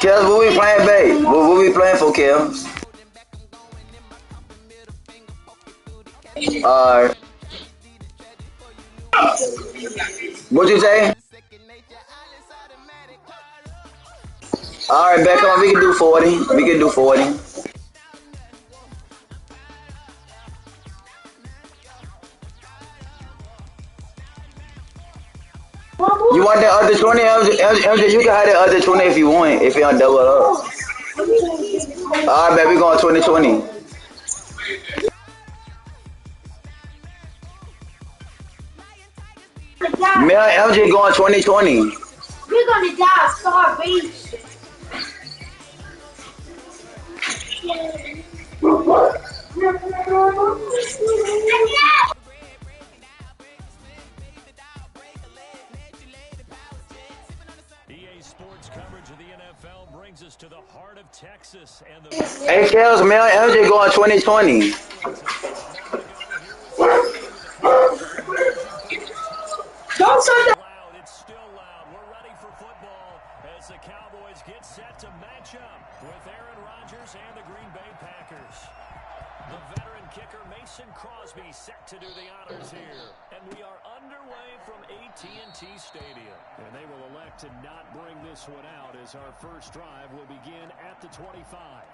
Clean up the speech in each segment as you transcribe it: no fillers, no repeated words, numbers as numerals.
Kels, what we playing, babe? What we playing for, Kels? Alright. What you say? Alright, back on. We can do 40. We can do 40. You want that other 20, MJ? You can have that other 20 if you want, if you don't double up. Alright, baby, we going 2020. Me and MJ going 2020. We're gonna die of starvation. EA Sports coverage of the NFL brings us to the heart of Texas and the Hey, Kels, me and MJ going 2020. Don't shut that. loud. It's still loud. We're ready for football as the Cowboys get set to match up with Aaron Rodgers and the Green Bay Packers. The veteran kicker Mason Crosby set to do the honors here. And we are underway from AT&T Stadium. And they will elect to not bring this one out as our first drive will begin at the 25.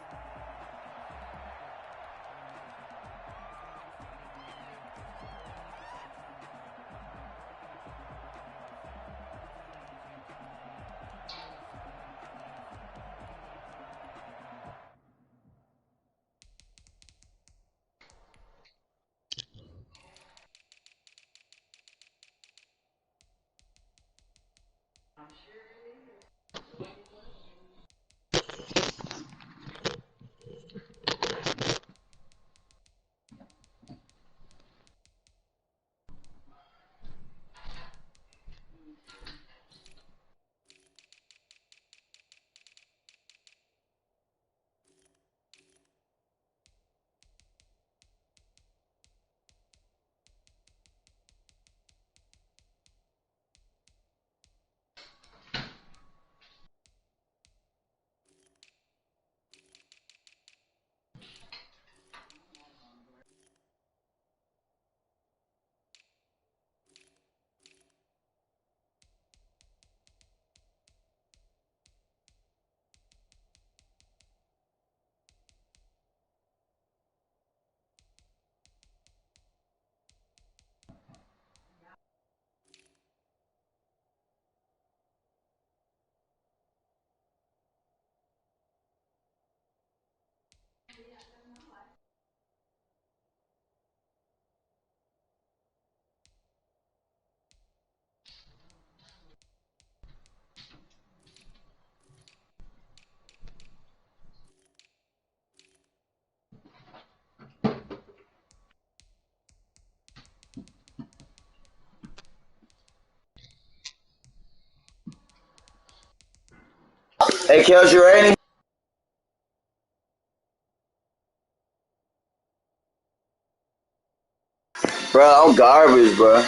Hey, Kels, you ready? Bro, I'm garbage, bro.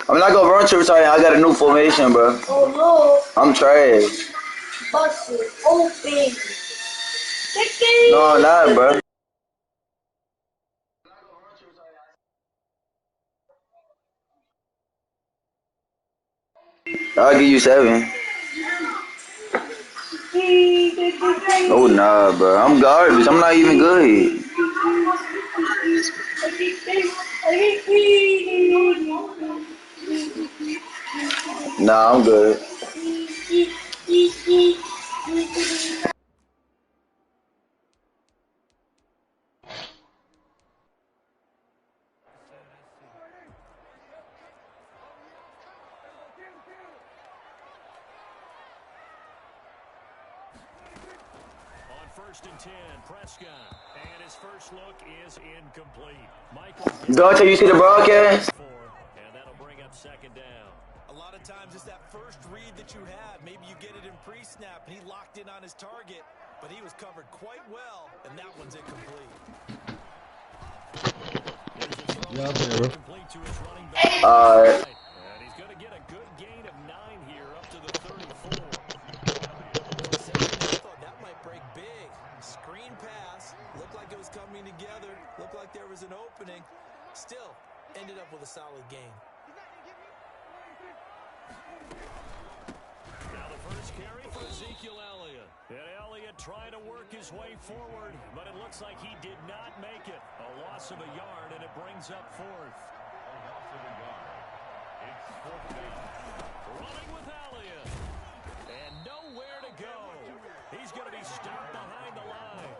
I'm not gonna run to retire. I got a new formation, bro. Oh I'm trash. no. Bust it open. No, I'm not, bro. I'll give you 7. Oh, nah, bro. I'm garbage. I'm not even good. Nah, I'm good. On 1st and 10, Prescott. And his first look is incomplete. Michael. Don't you see the broadcast? And that'll bring up 2nd down. A lot of times it's that first read that you have. Maybe you get it in pre-snap, and he locked in on his target, but he was covered quite well, and that one's incomplete. Alright. And he's going Looked like there was an opening. Still, ended up with a solid game. Now the first carry for Ezekiel Elliott. And Elliott trying to work his way forward, but it looks like he did not make it. A loss of a yard, and it brings up fourth. A loss of a yard. It's fourth down. Running with Elliott. And nowhere to go. He's going to be stopped behind the line.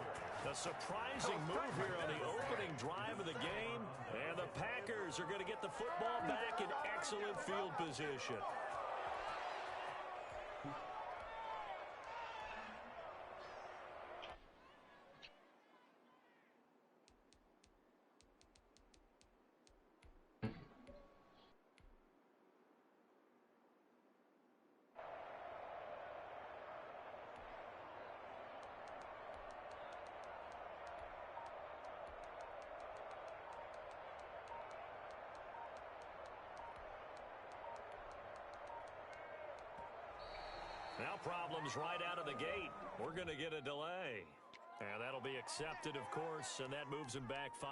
A surprising move here on the opening drive of the game. And the Packers are going to get the football back in excellent field position. Now problems right out of the gate. We're going to get a delay. And that'll be accepted, of course, and that moves him back 5.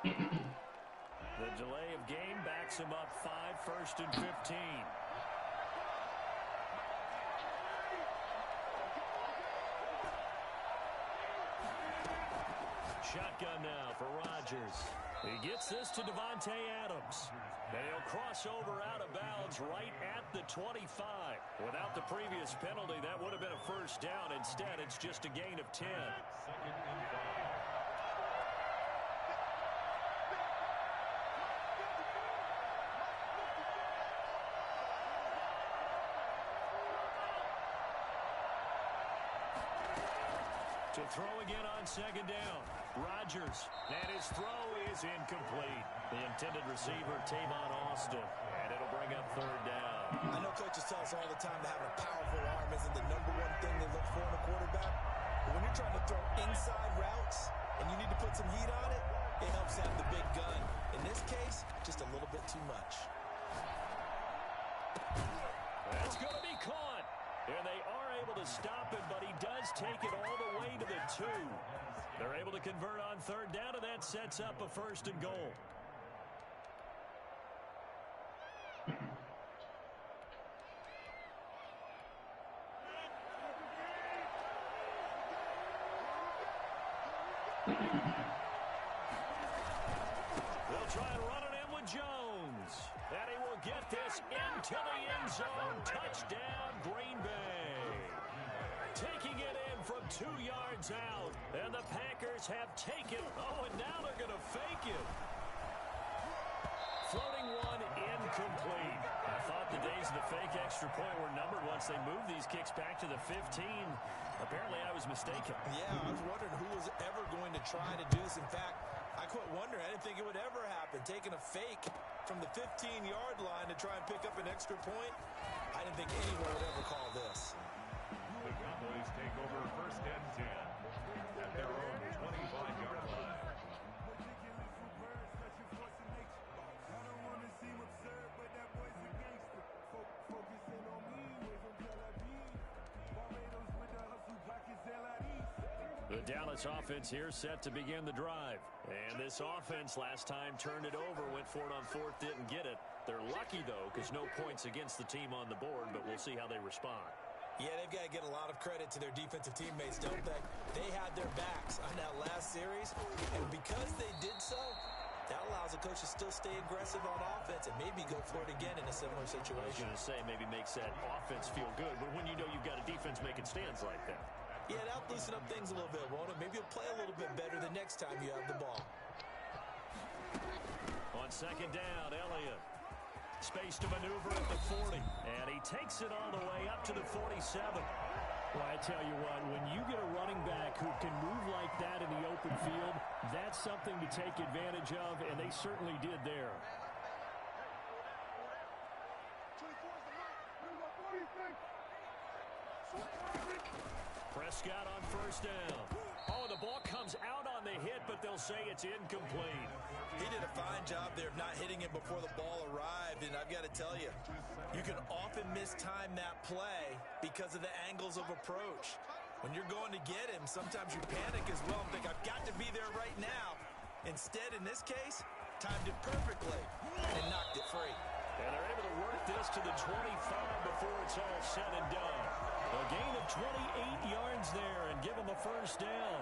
The delay of game backs him up 5, 1st and 15. Shotgun now for Rodgers. He gets this to Devontae Adams. And he'll cross over out of bounds right at the 25. Without the previous penalty, that would have been a first down. Instead, it's just a gain of 10. Second and 5. To throw again on second down. Rodgers, and his throw is incomplete. The intended receiver, Tavon Austin, and it'll bring up third down. I know coaches tell us all the time that having a powerful arm isn't the number one thing they look for in a quarterback. But when you're trying to throw inside routes and you need to put some heat on it, it helps have the big gun. In this case, just a little bit too much. That's going to be caught. And they are able to stop him, but he does take it all the way to the 2. They're able to convert on third down, and that sets up a 1st and goal. They'll try and run it in with Jones. And he will get this into the end zone. Touchdown, Green Bay. Taking it in from 2 yards out. And the Packers have taken. Oh, and now they're going to fake it. Floating one, incomplete. I thought the days of the fake extra point were numbered once they moved these kicks back to the 15. Apparently, I was mistaken. Yeah, I was wondering who was ever going to try to do this. In fact, I quit wondering. I didn't think it would ever happen. Taking a fake from the 15-yard line to try and pick up an extra point, I didn't think anyone would ever call this. The Cowboys take over 1st and 10 at their own 25-yard line. The Dallas offense here set to begin the drive. And this offense last time turned it over, went for it on 4th, didn't get it. They're lucky, though, because no points against the team on the board, but we'll see how they respond. Yeah, they've got to get a lot of credit to their defensive teammates, don't they? They had their backs on that last series, and because they did so, that allows the coach to still stay aggressive on offense and maybe go for it again in a similar situation. I was going to say maybe makes that offense feel good, but when you know you've got a defense making stands like that. Yeah, that'll loosen up things a little bit, won't it? Maybe you'll play a little bit better the next time you have the ball. On second down, Elliott. Space to maneuver at the 40. And he takes it all the way up to the 47. Well, I tell you what, when you get a running back who can move like that in the open field, that's something to take advantage of, and they certainly did there. Prescott on first down. Oh, the ball comes out on the hit, but they'll say it's incomplete. He did a fine job there of not hitting it before the ball arrived, and I've got to tell you, you can often mistime that play because of the angles of approach. When you're going to get him, sometimes you panic as well and think, I've got to be there right now. Instead, in this case, timed it perfectly and knocked it free. And they're able to work this to the 25 before it's all said and done. A gain of 28 yards there and give them a first down.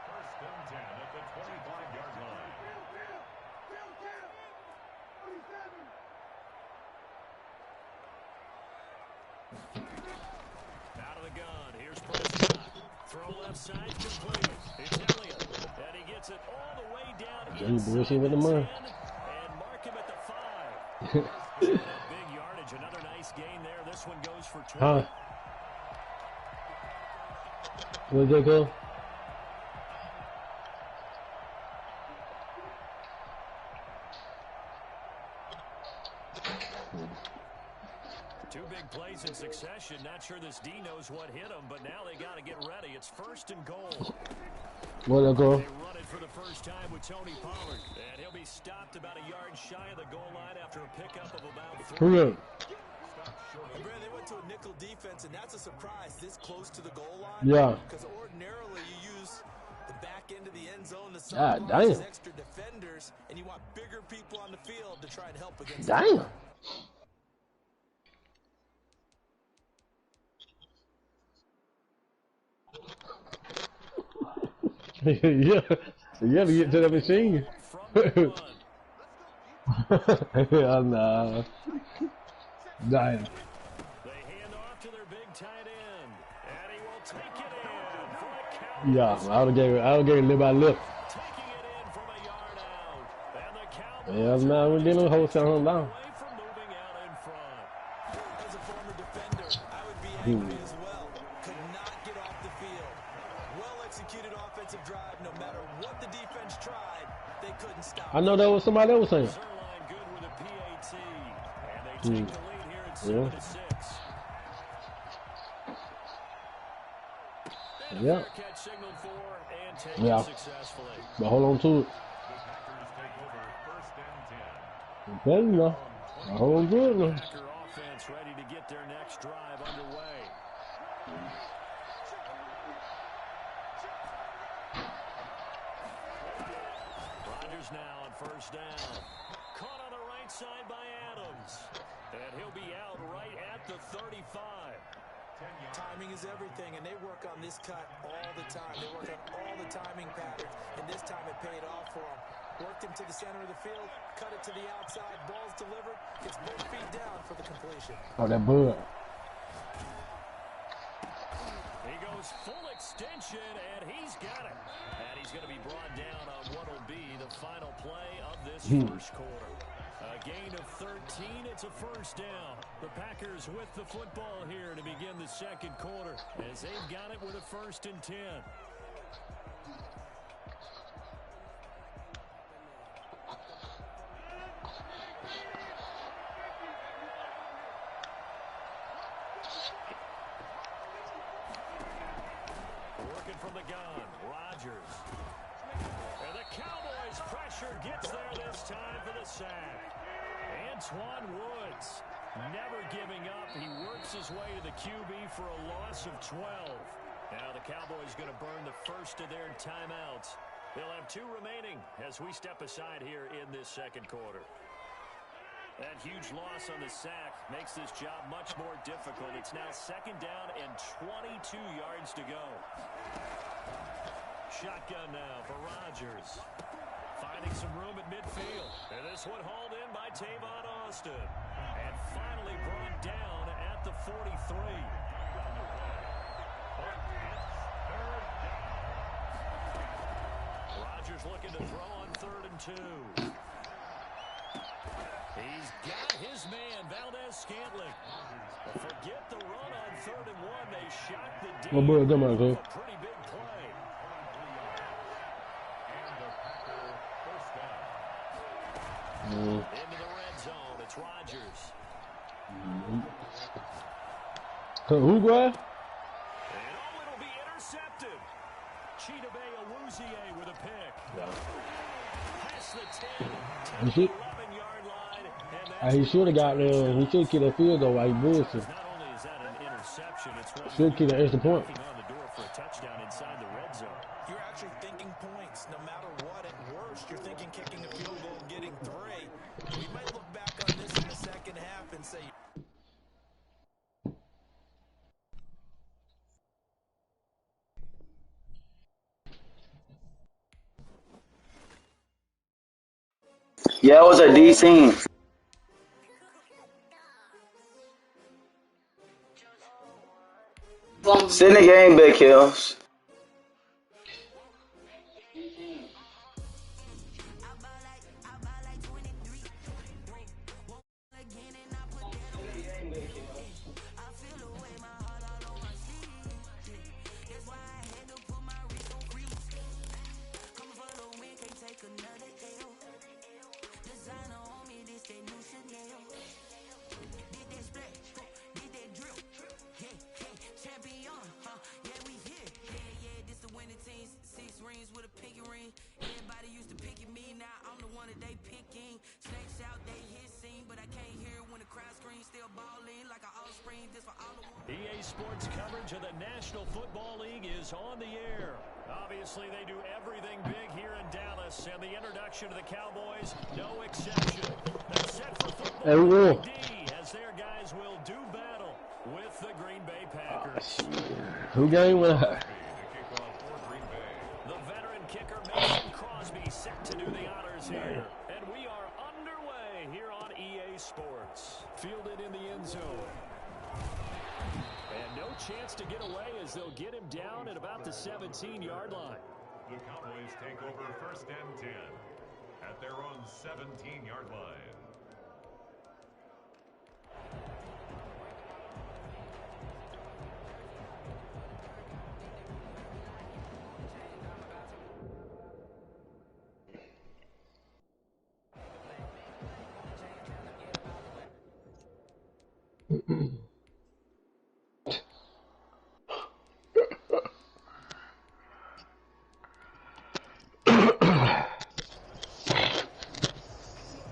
First and 10 at the 25-yard line. Out of the gun. Here's Prescott. Throw left side complete. Italian. And he gets it all the way down inside with the money. and mark him at the 5. Big yardage. Another nice gain there. This one goes for 20. Where'd they go? Two big plays in succession. Not sure this D knows what hit him, but now they got to get ready. It's first and goal. Where'd they go? They run it for the first time with Tony Pollard. And he'll be stopped about a yard shy of the goal line after a pickup of about 3. Hurry up. And Brad, they went to a nickel defense, and that's a surprise this close to the goal line. Yeah. Because ordinarily you use the back end of the end zone to God supplement damn. extra defenders, and you want bigger people on the field to try and help against Damn. Yeah, you have to get to the machine. Hell nah. Damn. They hand off to their big tight end, and he will take it in for a count. Yeah, I would have gave it lip by lip. Taking it in from a yard out. And the Cowboys Yeah, man, we didn't hold something down. away from moving out in front. As a former defender, I would be angry as well. Could not get off the field. Well-executed offensive drive. No matter what the defense tried, they couldn't stop. I know that was somebody else saying. Zerline good with a PAT. And they take the lead here at 7-6. And a Yeah. fair catch signaled for and taken Yeah. successfully. But hold on to it. The Packers take over first and 10. Okay, you know. I hold on to it now. Packer offense ready to get their next drive underway. Rodgers now on first down. Caught on the right side by Adams. And he'll be out right at the 35. Timing is everything, and they work on this cut all the time. They work on all the timing patterns, and this time it paid off for them. Worked him to the center of the field, cut it to the outside, ball's delivered, gets both feet down for the completion. Oh, that bud. He goes full extension, and he's got it. And he's going to be brought down on what will be the final play of this first quarter. A gain of 13. It's a first down. The Packers with the football here to begin the second quarter as they've got it with a first and 10. Working from the gun, Rodgers. And the Cowboys pressure gets there this time for the sack. Antoine Woods never giving up. He works his way to the QB for a loss of 12. Now the Cowboys going to burn the first of their timeouts. They'll have 2 remaining as we step aside here in this second quarter. That huge loss on the sack makes this job much more difficult. It's now second down and 22 yards to go. Shotgun now for Rodgers. Finding some room at midfield. And this one hauled in by Tavon Austin. And finally brought down at the 43. Rodgers looking to throw on 3rd and 2. He's got his man, Valdez-Scantling. Forget the run on 3rd and 1. They shot the D. What bud, come on, A huh? pretty big play. Into the red zone. It's Rodgers. Who, boy? And it'll be intercepted. Chidobe Awuzie with a pick. Past the 10, 10 He 11-yard line. And that's he should have got there. He should have kicked that field though while he bullshit. not only is that an interception, it's one Should kick an extra point. knocking on the door for a thinking points no matter what. At worst, you're thinking kicking a field goal and getting 3. We might look back on this in the second half and say, Yeah, it was a D scene. Send the game back, Kills. EA Sports coverage of the National Football League is on the air. Obviously, they do everything big here in Dallas, and the introduction to the Cowboys, no exception. They're set for football D as their guys will do battle with the Green Bay Packers. Who game will I? The veteran kicker Mason Crosby set to do the honors here. And we are underway here on EA Sports. Fielded in the end zone. And no chance to get away as they'll get him down at about the 17-yard line. The Cowboys take over 1st and 10 at their own 17-yard line.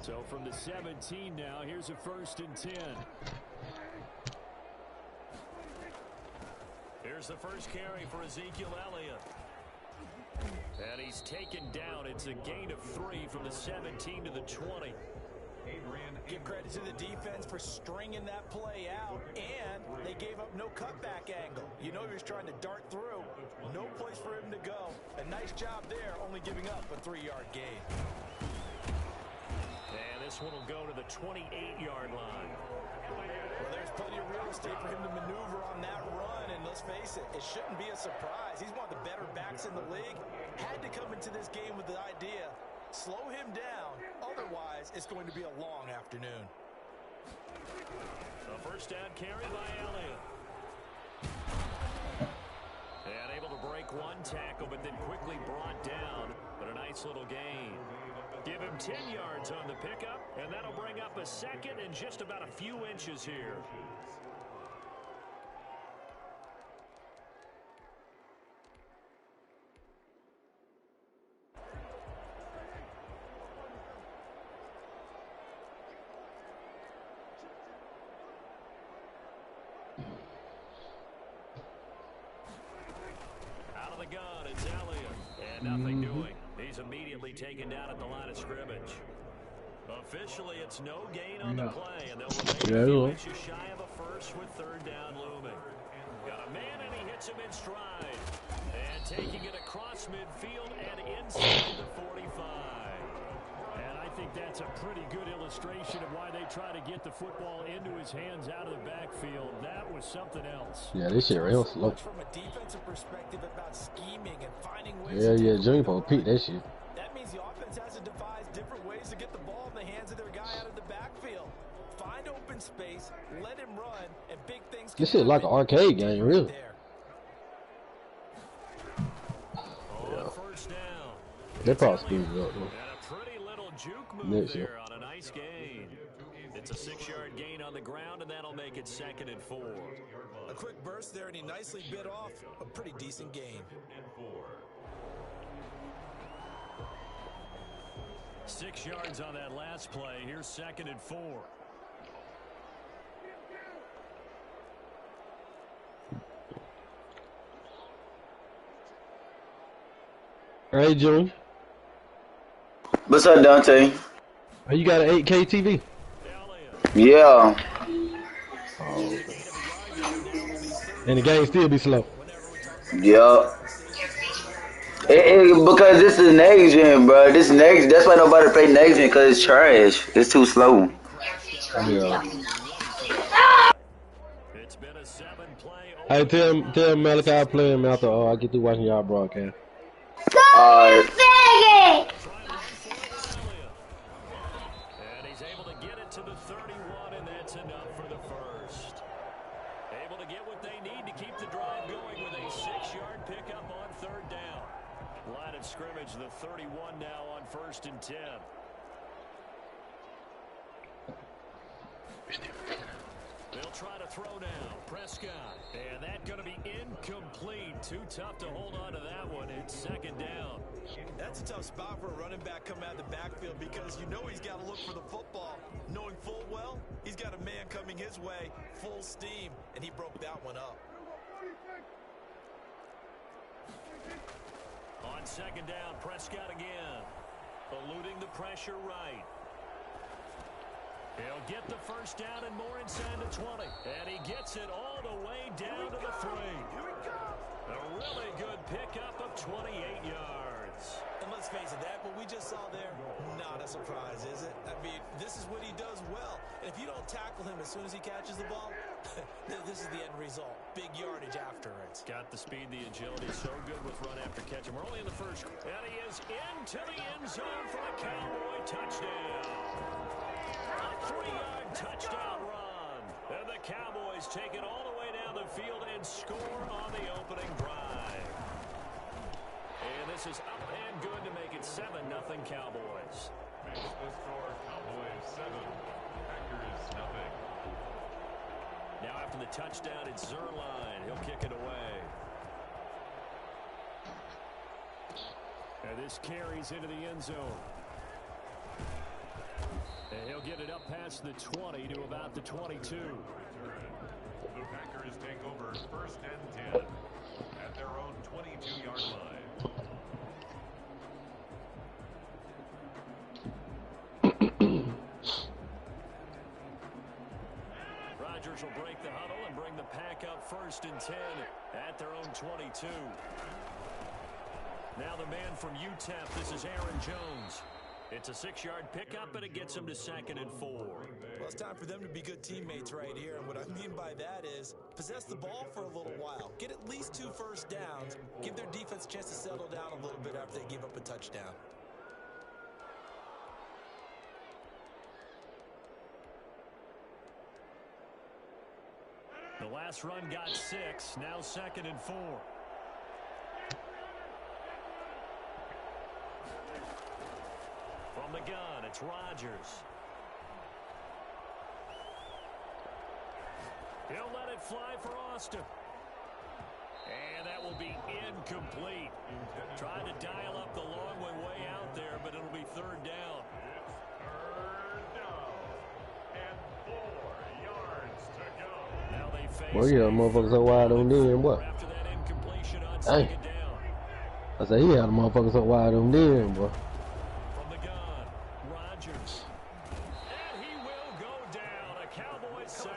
So from the 17 now, here's a 1st and 10. Here's the first carry for Ezekiel Elliott. And he's taken down. It's a gain of 3 from the 17 to the 20. give credit to the defense for stringing that play out, and they gave up no cutback angle. You know he was trying to dart through. No place for him to go. A nice job there, only giving up a 3-yard gain. And this one will go to the 28-yard line. Well, there's plenty of real estate for him to maneuver on that run, and let's face it, it shouldn't be a surprise. He's one of the better backs in the league. Had to come into this game with the idea, slow him down, otherwise it's going to be a long afternoon. A first down carry by Elliott. And able to break one tackle, but then quickly brought down. But a nice little gain. Give him 10 yards on the pickup, and that'll bring up a second and just about a few inches here. Out of the gun, it's Elliott. And nothing doing. He's immediately taken down at the line of scrimmage. Officially, it's no gain on the play, and they'll remain a few inches shy of a first with third down looming. Got a man, and he hits him in stride. And taking it across midfield and inside the 45. And I think that's a pretty good illustration of why they try to get the football into his hands out of the backfield. That was something else. Yeah, this shit real slow. From a defensive perspective about scheming and finding ways Yeah, Junior supposed to peek that shit. That means the offense has to devise different ways to get the ball in the hands of their guy out of the backfield. Find open space, let him run, and big things can This shit like an arcade game, really. On first down. They probably speed it up, though. And a pretty little juke move there on a nice gain. It's a 6-yard gain on the ground, and that'll make it 2nd and 4. A quick burst there, and he nicely bit off a pretty decent gain. 6 yards on that last play. Here's 2nd and 4. Hey, June. What's up, Dante? Oh, you got an 8K TV? Yeah. Oh, okay. And the game still be slow. Yeah. Because this is next gen, bro. This next. That's why nobody play next gen because it's trash. It's too slow. Yeah. It's been a 7-play Hey, opening tell drive. Malachi I play him after I get through watching y'all broadcast. Alright. Trying to run for it with Elliott. And he's able to get it to the 31, and that's enough for the first. Able to get what they need to keep the drive going with a 6-yard pickup on third down. Line of scrimmage, the 31 now on 1st and 10. They'll try to throw now. Prescott. And that's going to be incomplete. Too tough to hold on to that one. It's 2nd down. That's a tough spot for a running back coming out of the backfield because you know he's got to look for the football. Knowing full well, he's got a man coming his way, full steam, and he broke that one up. On 2nd down, Prescott again. Eluding the pressure right. He'll get the first down and more inside the 20. And he gets it all the way down to the 3. A really good pickup of 28 yards. And let's face it, that what we just saw there, not a surprise, is it? I mean, this is what he does well. And if you don't tackle him as soon as he catches the ball, this is the end result. Big yardage after it. Got the speed, the agility, so good with run after catch. And we're only in the first. And he is into the end zone for a Cowboy touchdown. A 3-yard touchdown run. And the Cowboys take it all the way down the field and score on the opening drive. And this is up and good to make it 7-0 Cowboys. Makes the score Cowboys 7, Packers nothing. Now after the touchdown, it's Zerline. He'll kick it away. And this carries into the end zone. And he'll get it up past the 20 to about the 22. The Packers take over 1st and 10 at their own 22-yard line. Rodgers will break the huddle and bring the pack up 1st and 10 at their own 22. Now the man from UTEP, this is Aaron Jones. It's a 6-yard pickup, and it gets him to 2nd and 4. Well, it's time for them to be good teammates right here. And what I mean by that is possess the ball for a little while. Get at least 2 first downs. Give their defense a chance to settle down a little bit after they give up a touchdown. The last run got 6, now 2nd and 4. From the gun, it's Rodgers. He'll let it fly for Austin. And that will be incomplete. Tried to dial up the long way out there, but it'll be 3rd down. It's 3rd down and 4 yards to go. Now they face Well, yeah, motherfuckers so wide on there and what? after that incompletion on Hey. 2nd down. I said he had a motherfucker so wide on there, boy. From the gun, Rodgers. And he will go down. A Cowboys sack.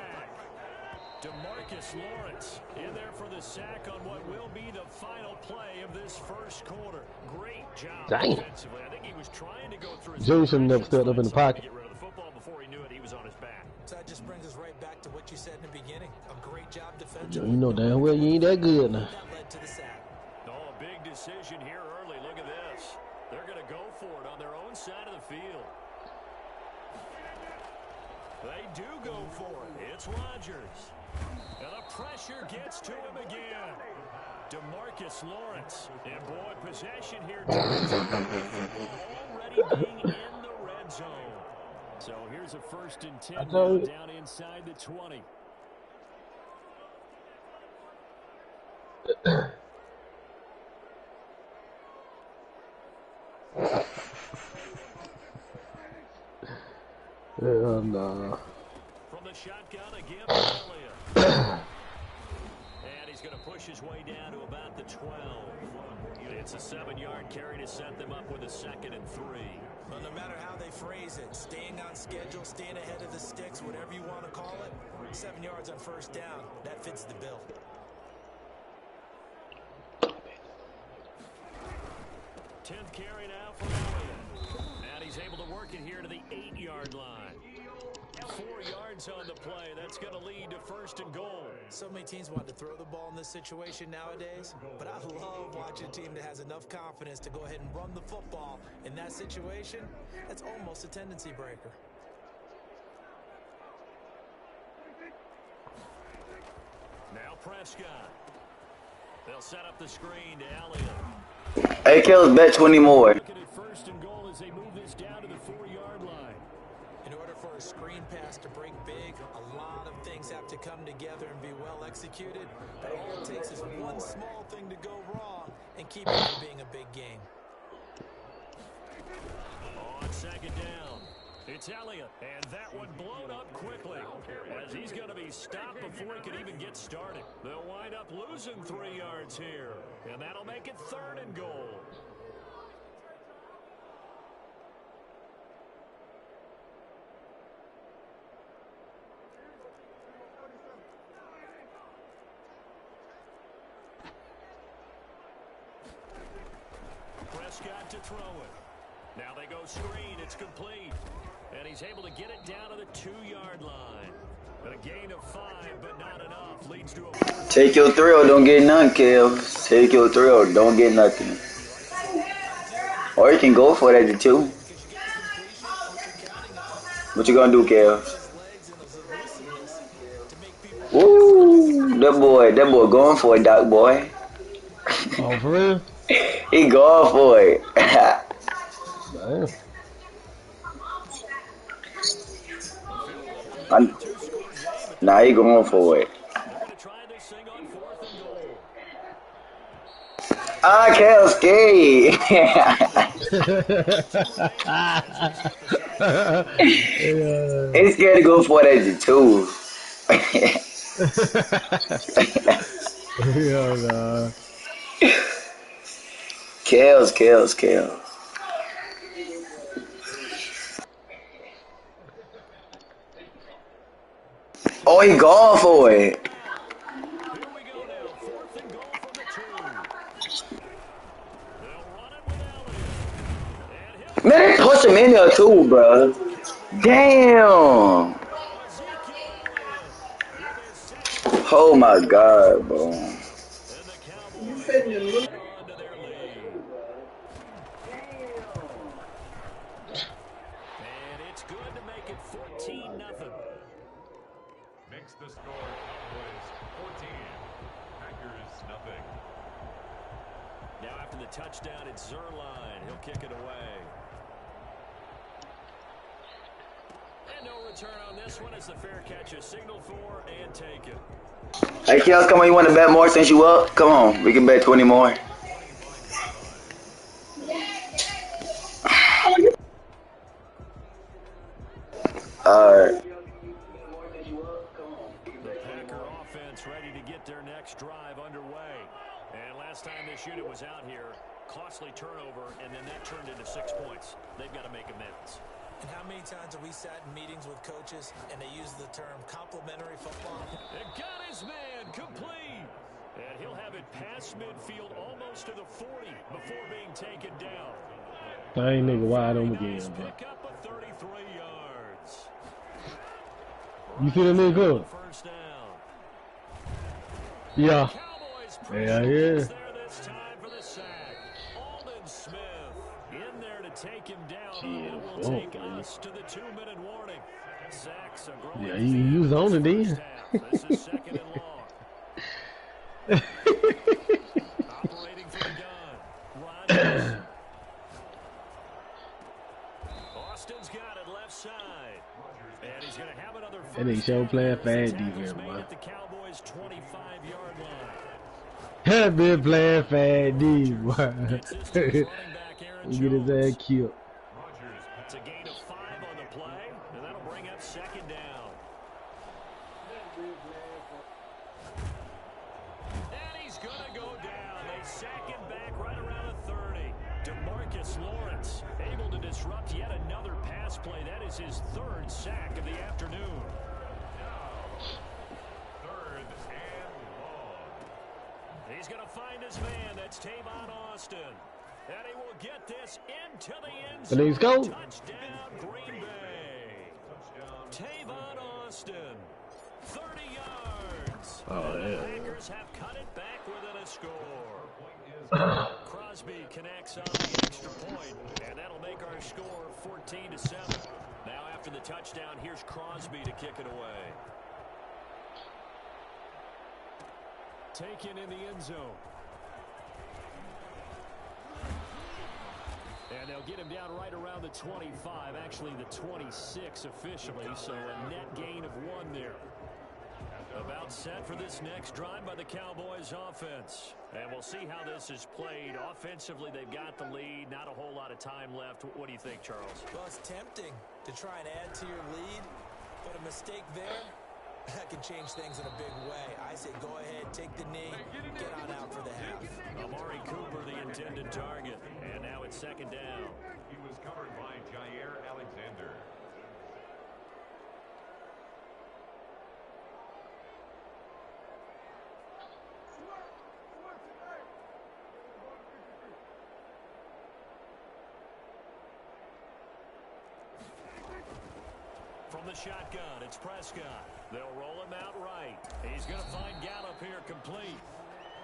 DeMarcus Lawrence in there for the sack on what will be the final play of this first quarter. Great job Dang. defensively. I think he was trying to go through his Jones should have never stepped up in the trying to pocket. get rid of the football before he knew it. He was on his back. So that just brings us right back to what you said in the beginning. A great job You defensively. know damn well you ain't that good now. That led to the sack. Oh, a big decision here early. Look at this. They're going to go for it on their own side of the field. They do go for it. It's Rodgers. And the pressure gets to him again. DeMarcus Lawrence. And boy, possession here. Already being in the red zone. So here's a 1st and 10 now down inside the 20. And From the shotgun again, Elliott. And he's going to push his way down to about the 12. It's a 7-yard carry to set them up with a 2nd and 3. Well, no matter how they phrase it, staying on schedule, staying ahead of the sticks, whatever you want to call it, 7 yards on first down, that fits the bill. 10th carry now for Elliott. And he's able to work it here to the 8-yard line. 4 yards on the play. That's going to lead to 1st and goal. So many teams want to throw the ball in this situation nowadays, but I love watching a team that has enough confidence to go ahead and run the football. In that situation, that's almost a tendency breaker. Now Prescott. They'll set up the screen to Elliott. Hey, Kells, bet 20 more. Looking at 1st and goal as they move this down to the 4-yard line. In order for a screen pass to break big, a lot of things have to come together and be well executed. But all it takes is one small thing to go wrong and keep it from being a big game. On 2nd down, it's Elliott. And that one blown up quickly as he's going to be stopped before he can even get started. They'll wind up losing 3 yards here. And that'll make it 3rd and goal. Prescott to throw it. Now they go screen. It's complete. And he's able to get it down to the 2-yard line. But a gain of 5, but not enough. Leads to a... Take your thrill, don't get none, Kev. Take your thrill, don't get nothing. Or you can go for it at the 2. What you gonna do, Kev? Woo! That boy going for it, Doc boy. Oh, for real? He going for it. Damn. Nah, he going for it. Ah, Kel's scared. He's scared to go for it at the 2. Hell nah. Kells. Oh, he going for it. Here we go now. 4th and goal from the 2. They'll run it with Elliott. Man, they push him in there too, bro. Damn. Oh my God, bro. And the Cowboys hold on to their lead. And it's good to make it 14-0. Makes the score Cowboys 14, Packers nothing. Now after the touchdown, it's Zerline. He'll kick it away. And no return on this one as the fair catch is signaled for and taken. Hey, Kells, come on. You want to bet more since you up? Come on. We can bet 20 more. Alright. The Packer offense ready to get their next drive underway. And last time this unit was out here, costly turnover, and then that turned into 6 points. They've got to make amends. And how many times have we sat in meetings with coaches and they use the term complementary football? And got his man complete. And he'll have it past midfield almost to the 40 before being taken down. Dang nigga wide open again, Nice bro. pick up of 33 yards. You see that nigga good? First down. Yeah. Cowboys Yeah, pressure yeah. gets there this time for the sack. Alden Smith in there to take him down. Yeah, It will fuck, take man. us to the 2-minute warning. Sacks a growing Yeah, theme you was on it in the then. first half. This is 2nd and long. Operating from the gun. Rodgers. Austin's got it left side. And he's going to have another first That nigga sure down playing as the fast tackle's defense, made boy. at the Cowboys' 25-yard line. Had been playing fast D, boy. Gets this to his running back, Aaron He get his Jones. ass killed. It's a gain of 5 on the play, and that'll bring up 2nd down. And Demarcus Lawrence able to disrupt yet another pass play. That is his third sack of the afternoon. Third and long. He's going to find his man. That's Tavon Austin. And he will get this into the end zone. Let's go. Touchdown, Green Bay. Tavon Austin, 30 yards. Oh, and yeah. The Packers have cut it back within a score. Crosby connects on the extra point, and that'll make our score 14-7. Now after the touchdown, here's Crosby to kick it away. Taken in the end zone. And they'll get him down right around the 25, actually the 26 officially, so a net gain of 1 there. About set for this next drive by the Cowboys offense. And we'll see how this is played. Offensively, they've got the lead. Not a whole lot of time left. What do you think, Charles? Well, it's tempting to try and add to your lead, but a mistake there, that can change things in a big way. I say go ahead, take the knee, get on out for the half. Amari Cooper, the intended target. And now it's second down. He was covered by Jair Alexander. From the shotgun, it's Prescott. They'll roll him out right. He's going to find Gallup here complete.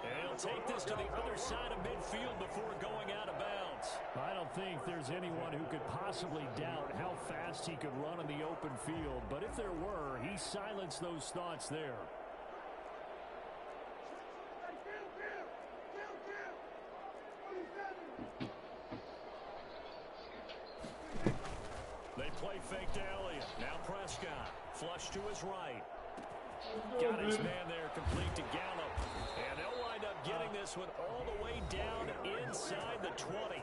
And he'll take this to the other side of midfield before going out of bounds. I don't think there's anyone who could possibly doubt how fast he could run in the open field. But if there were, he silenced those thoughts there. They play fake to Elliott. Now Prescott. Flush to his right. Got his man there complete to Gallup. And they'll wind up getting this one all the way down inside the 20.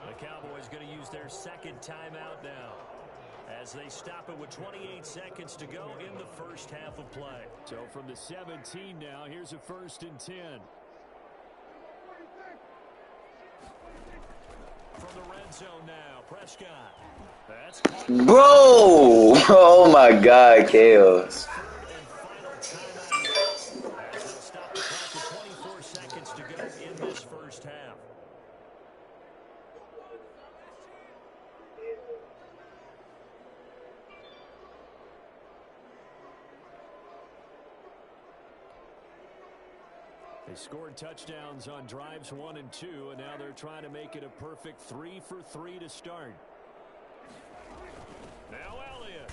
The Cowboys going to use their second timeout now as they stop it with 28 seconds to go in the first half of play. So from the 17 now, here's a 1st and 10. From the red zone now, Prescott. That's Bro! Oh my God, Chaos. Stop the clock with 24 seconds to go in this first half. They scored touchdowns on drives 1 and 2, and now they're trying to make it a perfect 3 for 3 to start. Now Elliott.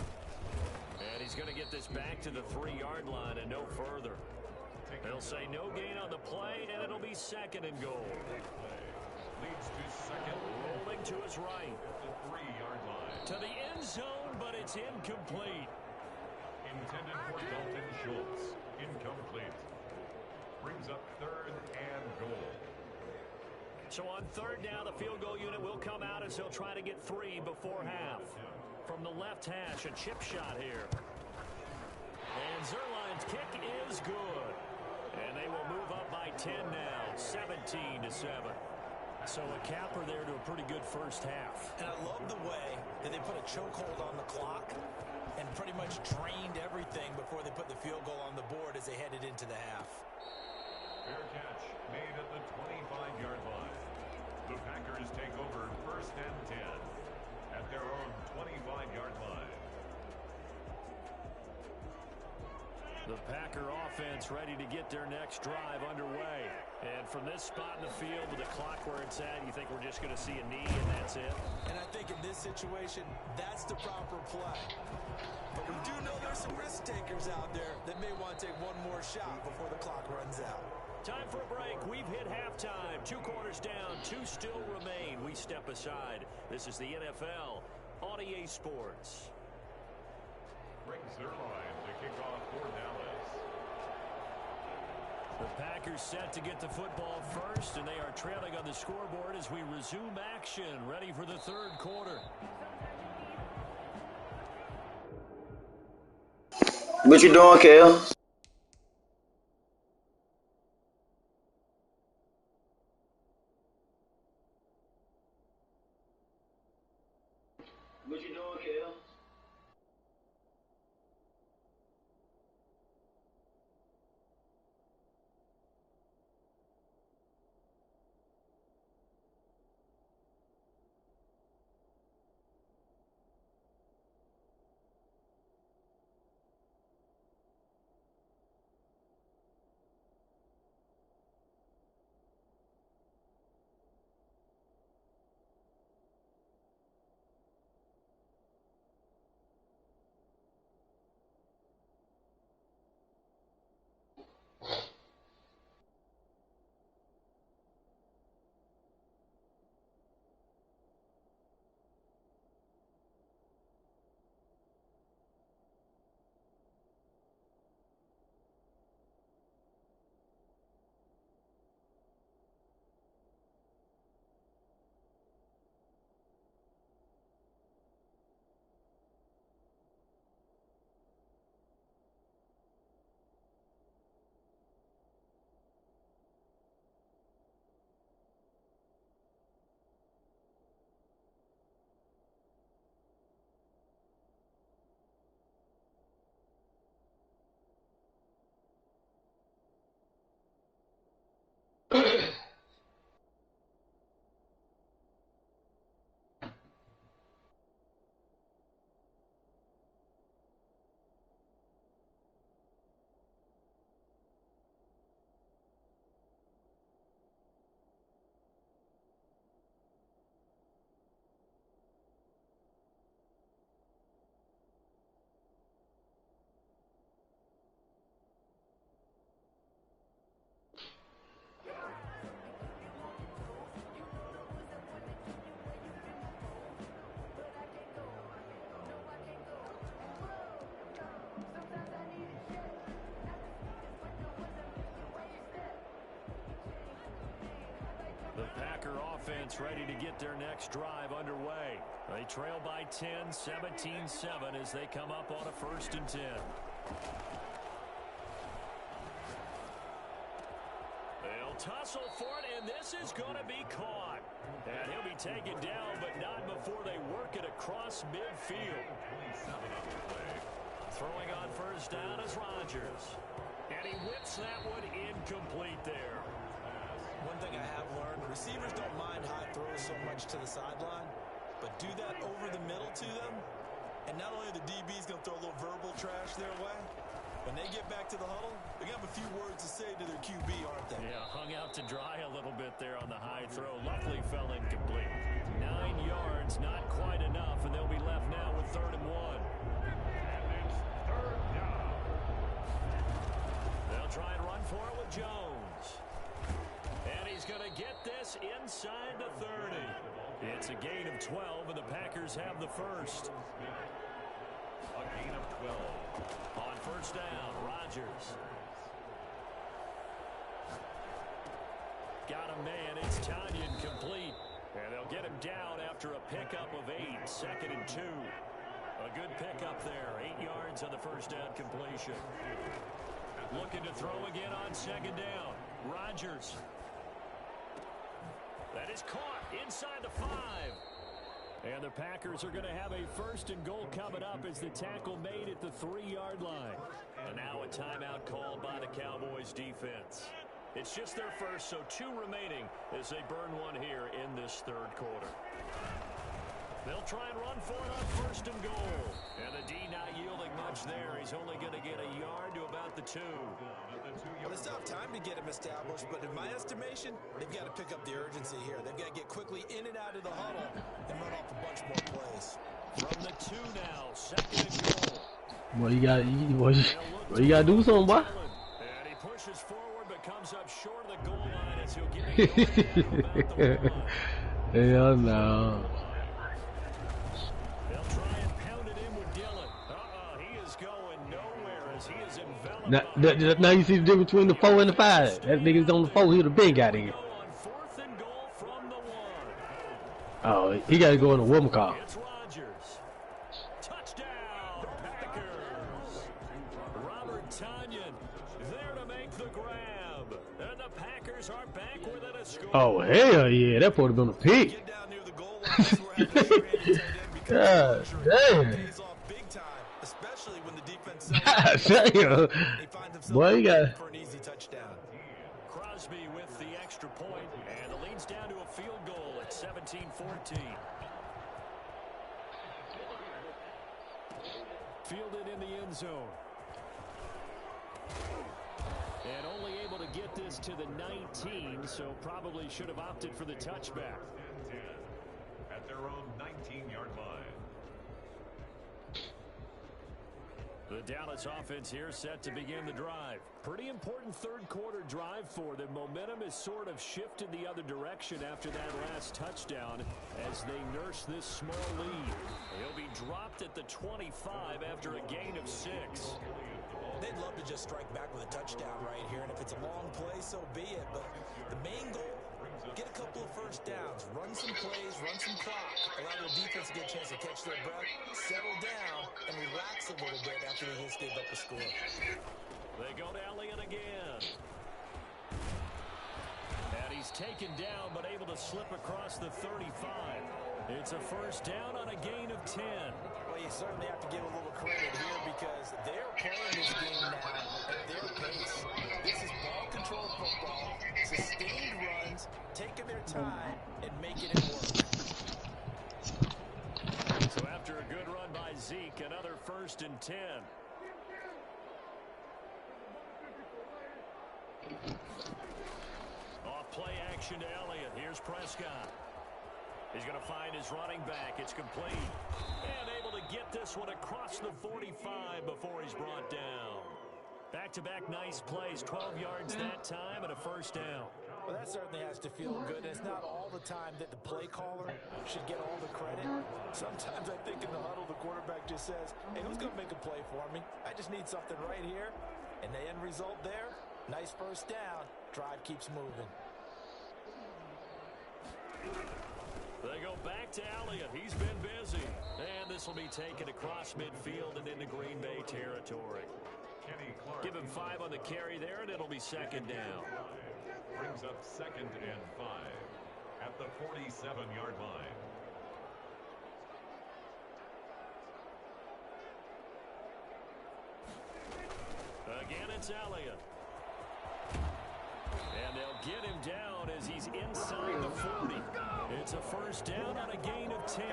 And he's going to get this back to the 3-yard line and no further. They'll say no gain on the play, and it'll be 2nd and goal. Leads to second. Rolling to his right. At the 3-yard line. To the end zone, but it's incomplete. Intended for Dalton Schultz. Incomplete. Brings up 3rd and goal. So on 3rd down, the field goal unit will come out as they'll try to get 3 before half. From the left hash, a chip shot here. And Zerline's kick is good. And they will move up by 10 now, 17-7. So a capper there to a pretty good first half. And I love the way that they put a chokehold on the clock and pretty much drained everything before they put the field goal on the board as they headed into the half. Fair catch made at the 25-yard line. The Packers take over 1st and 10 at their own 25-yard line. The Packer offense ready to get their next drive underway. And from this spot in the field with the clock where it's at, you think we're just going to see a knee and that's it? And I think in this situation, that's the proper play. But we do know there's some risk takers out there that may want to take one more shot before the clock runs out. Time for a break. We've hit halftime. 2 quarters down, 2 still remain. We step aside. This is the NFL on EA Sports. Brings their line to kick off for Dallas. The Packers set to get the football first, and they are trailing on the scoreboard as we resume action, ready for the 3rd quarter. What you doing, Kale? What you doing, Kale? The Packer offense ready to get their next drive underway. They trail by 10, 17-7 as they come up on a 1st and 10. They'll tussle for it, and this is going to be caught. And he'll be taken down, but not before they work it across midfield. Throwing on 1st down is Rodgers. And he whips that one incomplete there. One thing I have learned, receivers don't mind high throws so much to the sideline, but do that over the middle to them, and not only are the DBs going to throw a little verbal trash their way, when they get back to the huddle, they're going to have a few words to say to their QB, aren't they? Yeah, hung out to dry a little bit there on the high throw. Luckily fell incomplete. 9 yards, not quite enough, and they'll be left now with 3rd and 1. And it's 3rd down. They'll try and run for it with Jones. And he's going to get this inside the 30. It's a gain of 12, and the Packers have the first. A gain of 12. On 1st down, Rodgers. Got a man. It's Tanyan complete. And they'll get him down after a pickup of 8. 2nd and 2. A good pickup there. 8 yards on the 1st down completion. Looking to throw again on 2nd down. Rodgers. That is caught inside the 5. And the Packers are going to have a 1st and goal coming up as the tackle made at the 3-yard line. And now a timeout called by the Cowboys defense. It's just their first, so 2 remaining as they burn one here in this 3rd quarter. They'll try and run for it on 1st and goal. And the D not yielding much there. He's only going to get a yard to about the 2. Well, it's not time to get him established, but in my estimation, they've got to pick up the urgency here. They've got to get quickly in and out of the huddle and run off a bunch more plays. From the 2 now, 2nd and goal. Well, you got to do something, boy. And he pushes forward, but comes up short of the goal line as he'll get it about the 1. Hell no. They'll try and pound it in with Dillon. He is going nowhere as he is enveloped. Now you see the difference between the 4 and the 5. That nigga's on the 4. He would have been got in. On 4th and goal from the 1. Oh, he got to go in a woman car. It's Rodgers. Touchdown, Packers. Robert Tanyan there to make the grab. And the Packers are back within a score. Oh, hell yeah. That would have been a pick. Get down near the goal line. That's where having a sure-handed tight end God damn. Pays off big time, especially when the defense God he damn. finds himself Boy, you got. for an easy touchdown. Crosby with the extra point, and the lead's down to a field goal at 17-14. Fielded in the end zone. And only able to get this to the 19, so probably should have opted for the touchback. At their own 19-yard line. The Dallas offense here set to begin the drive. Pretty important third quarter drive for them. Momentum has sort of shifted the other direction after that last touchdown as they nurse this small lead. He'll be dropped at the 25 after a gain of 6. They'd love to just strike back with a touchdown right here, and if it's a long play, so be it. But the main goal, get a couple of first downs, run some plays, run some clock, allow the defense to get a chance to catch their breath, settle down, and relax a little bit after they just gave up a score. They go to Elliott again. And he's taken down, but able to slip across the 35. It's a first down on a gain of 10. Well, you certainly have to give a little credit here because they're playing this game now at their pace. This is ball-controlled football, sustained runs, taking their time, and making it work. So after a good run by Zeke, another 1st and 10. Off play action to Elliott. Here's Prescott. He's going to find his running back. It's complete. And able to get this one across the 45 before he's brought down. Back-to-back nice plays. 12 yards that time and a first down. Well, that certainly has to feel good. It's not all the time that the play caller should get all the credit. Sometimes I think in the huddle, the quarterback just says, hey, who's going to make a play for me? I just need something right here. And the end result there, nice first down. Drive keeps moving. They go back to Elliott. He's been busy. And this will be taken across midfield and into Green Bay territory. Give him 5 on the carry there, and it'll be 2nd down. Brings up 2nd and 5 at the 47-yard line. Again, it's Elliott. And they'll get him down as he's inside the 40. It's a first down on a gain of 10.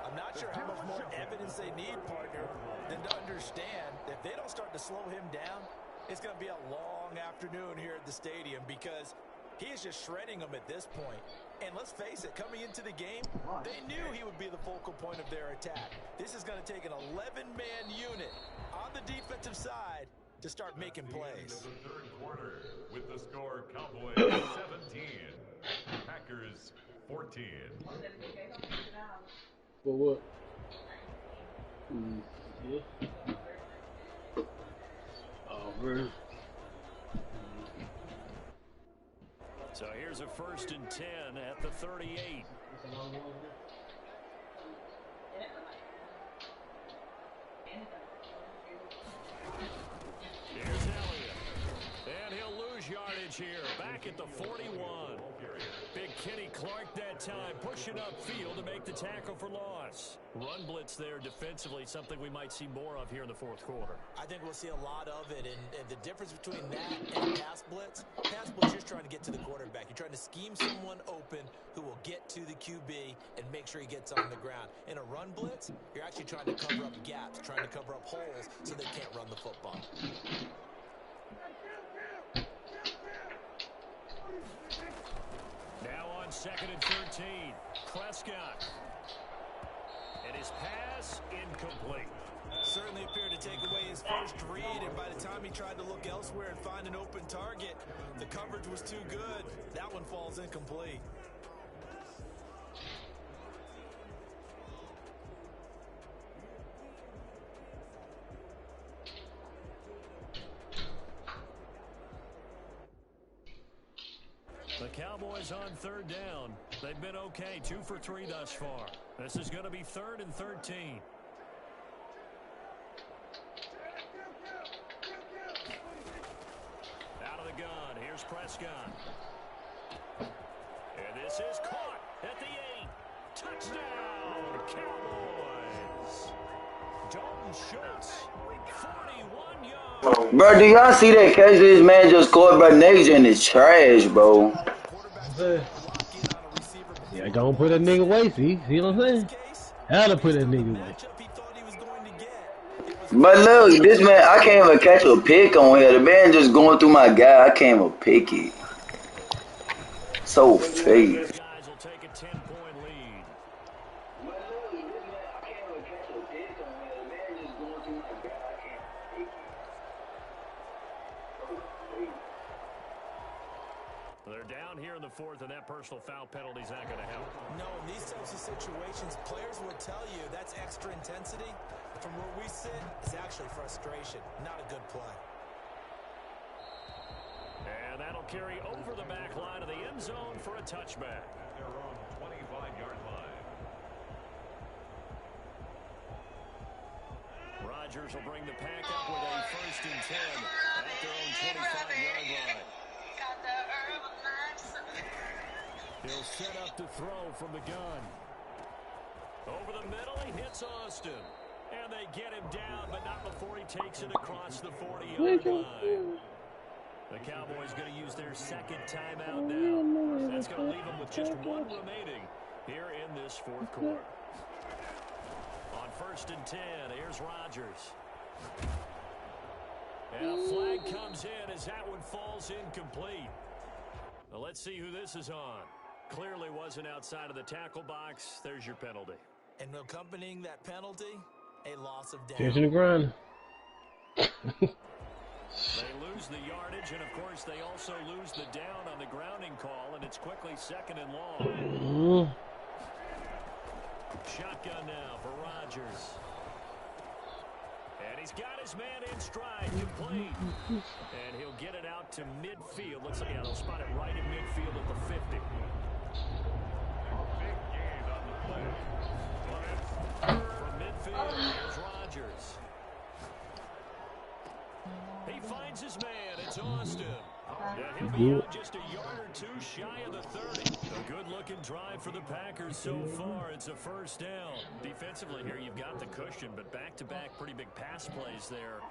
I'm not sure how much more evidence they need, partner, than to understand that if they don't start to slow him down, it's going to be a long afternoon here at the stadium because he is just shredding them at this point. And let's face it, coming into the game, they knew he would be the focal point of their attack. This is going to take an 11-man unit on the defensive side to start making plays. The third quarter with the score Cowboys 17, Packers 14. For what? Yeah. Oh, man. So here's a 1st and 10 at the 38. Here's Elliott. And he'll lose yardage here. Back at the 41. Big Kenny Clark that time pushing upfield to make the tackle for loss. Run blitz there defensively, something we might see more of here in the 4th quarter. I think we'll see a lot of it, and the difference between that and pass blitz, you're trying to get to the quarterback. You're trying to scheme someone open who will get to the QB and make sure he gets on the ground. In a run blitz, you're actually trying to cover up gaps, trying to cover up holes so they can't run the football. Now on 2nd and 13, Prescott. And his pass incomplete. Certainly appeared to take away his first read, and by the time he tried to look elsewhere and find an open target, the coverage was too good. That one falls incomplete. The Cowboys on 3rd down. They've been okay, 2 for 3 thus far. This is going to be 3rd and 13. Out of the gun, here's Prescott. And this is caught at the 8. Touchdown, Cowboys. Dalton Schultz, 41 yards. Bro, do y'all see that catch this man just scored? Bro, next gen is trash, bro. Yeah, gonna put a nigga away. See what I'm saying? How to put a nigga away. But look, this man, I can't even catch a pick on here. The man just going through my guy. I can't even pick it. So fake. These guys will take a 10-point lead. They're down here in the fourth, and that personal foul penalty is not going to help. No, in these types of situations, players will tell you that's extra intensity. From where we sit, it's actually frustration, not a good play. And that'll carry over the back line of the end zone for a touchback. At their own 25-yard line. Rodgers will bring the pack up with a 1st and 10 at their own 25-yard line. He'll set up to throw from the gun. Over the middle, he hits Austin. And they get him down, but not before he takes it across the 40-yard line. The Cowboys going to use their second timeout now. That's going to leave them with just one remaining here in this fourth quarter. On 1st and 10, here's Rodgers. And a flag comes in as that one falls incomplete. Now let's see who this is on. Clearly wasn't outside of the tackle box. There's your penalty. And accompanying that penalty, a loss of down. Changing the grind. They lose the yardage, and of course they also lose the down on the grounding call, and it's quickly 2nd and long. Shotgun now for Rodgers. And he's got his man in stride, complete. And he'll get it out to midfield. Looks like they'll spot it right in midfield at the 50. Big gain on the play. From midfield, here's Rodgers. He finds his man. It's Austin. And he'll be out just a yard or two shy of the 30. A good-looking drive for the Packers so far. It's a 1st down. Defensively here, you've got the cushion, but back-to-back pretty big pass plays there.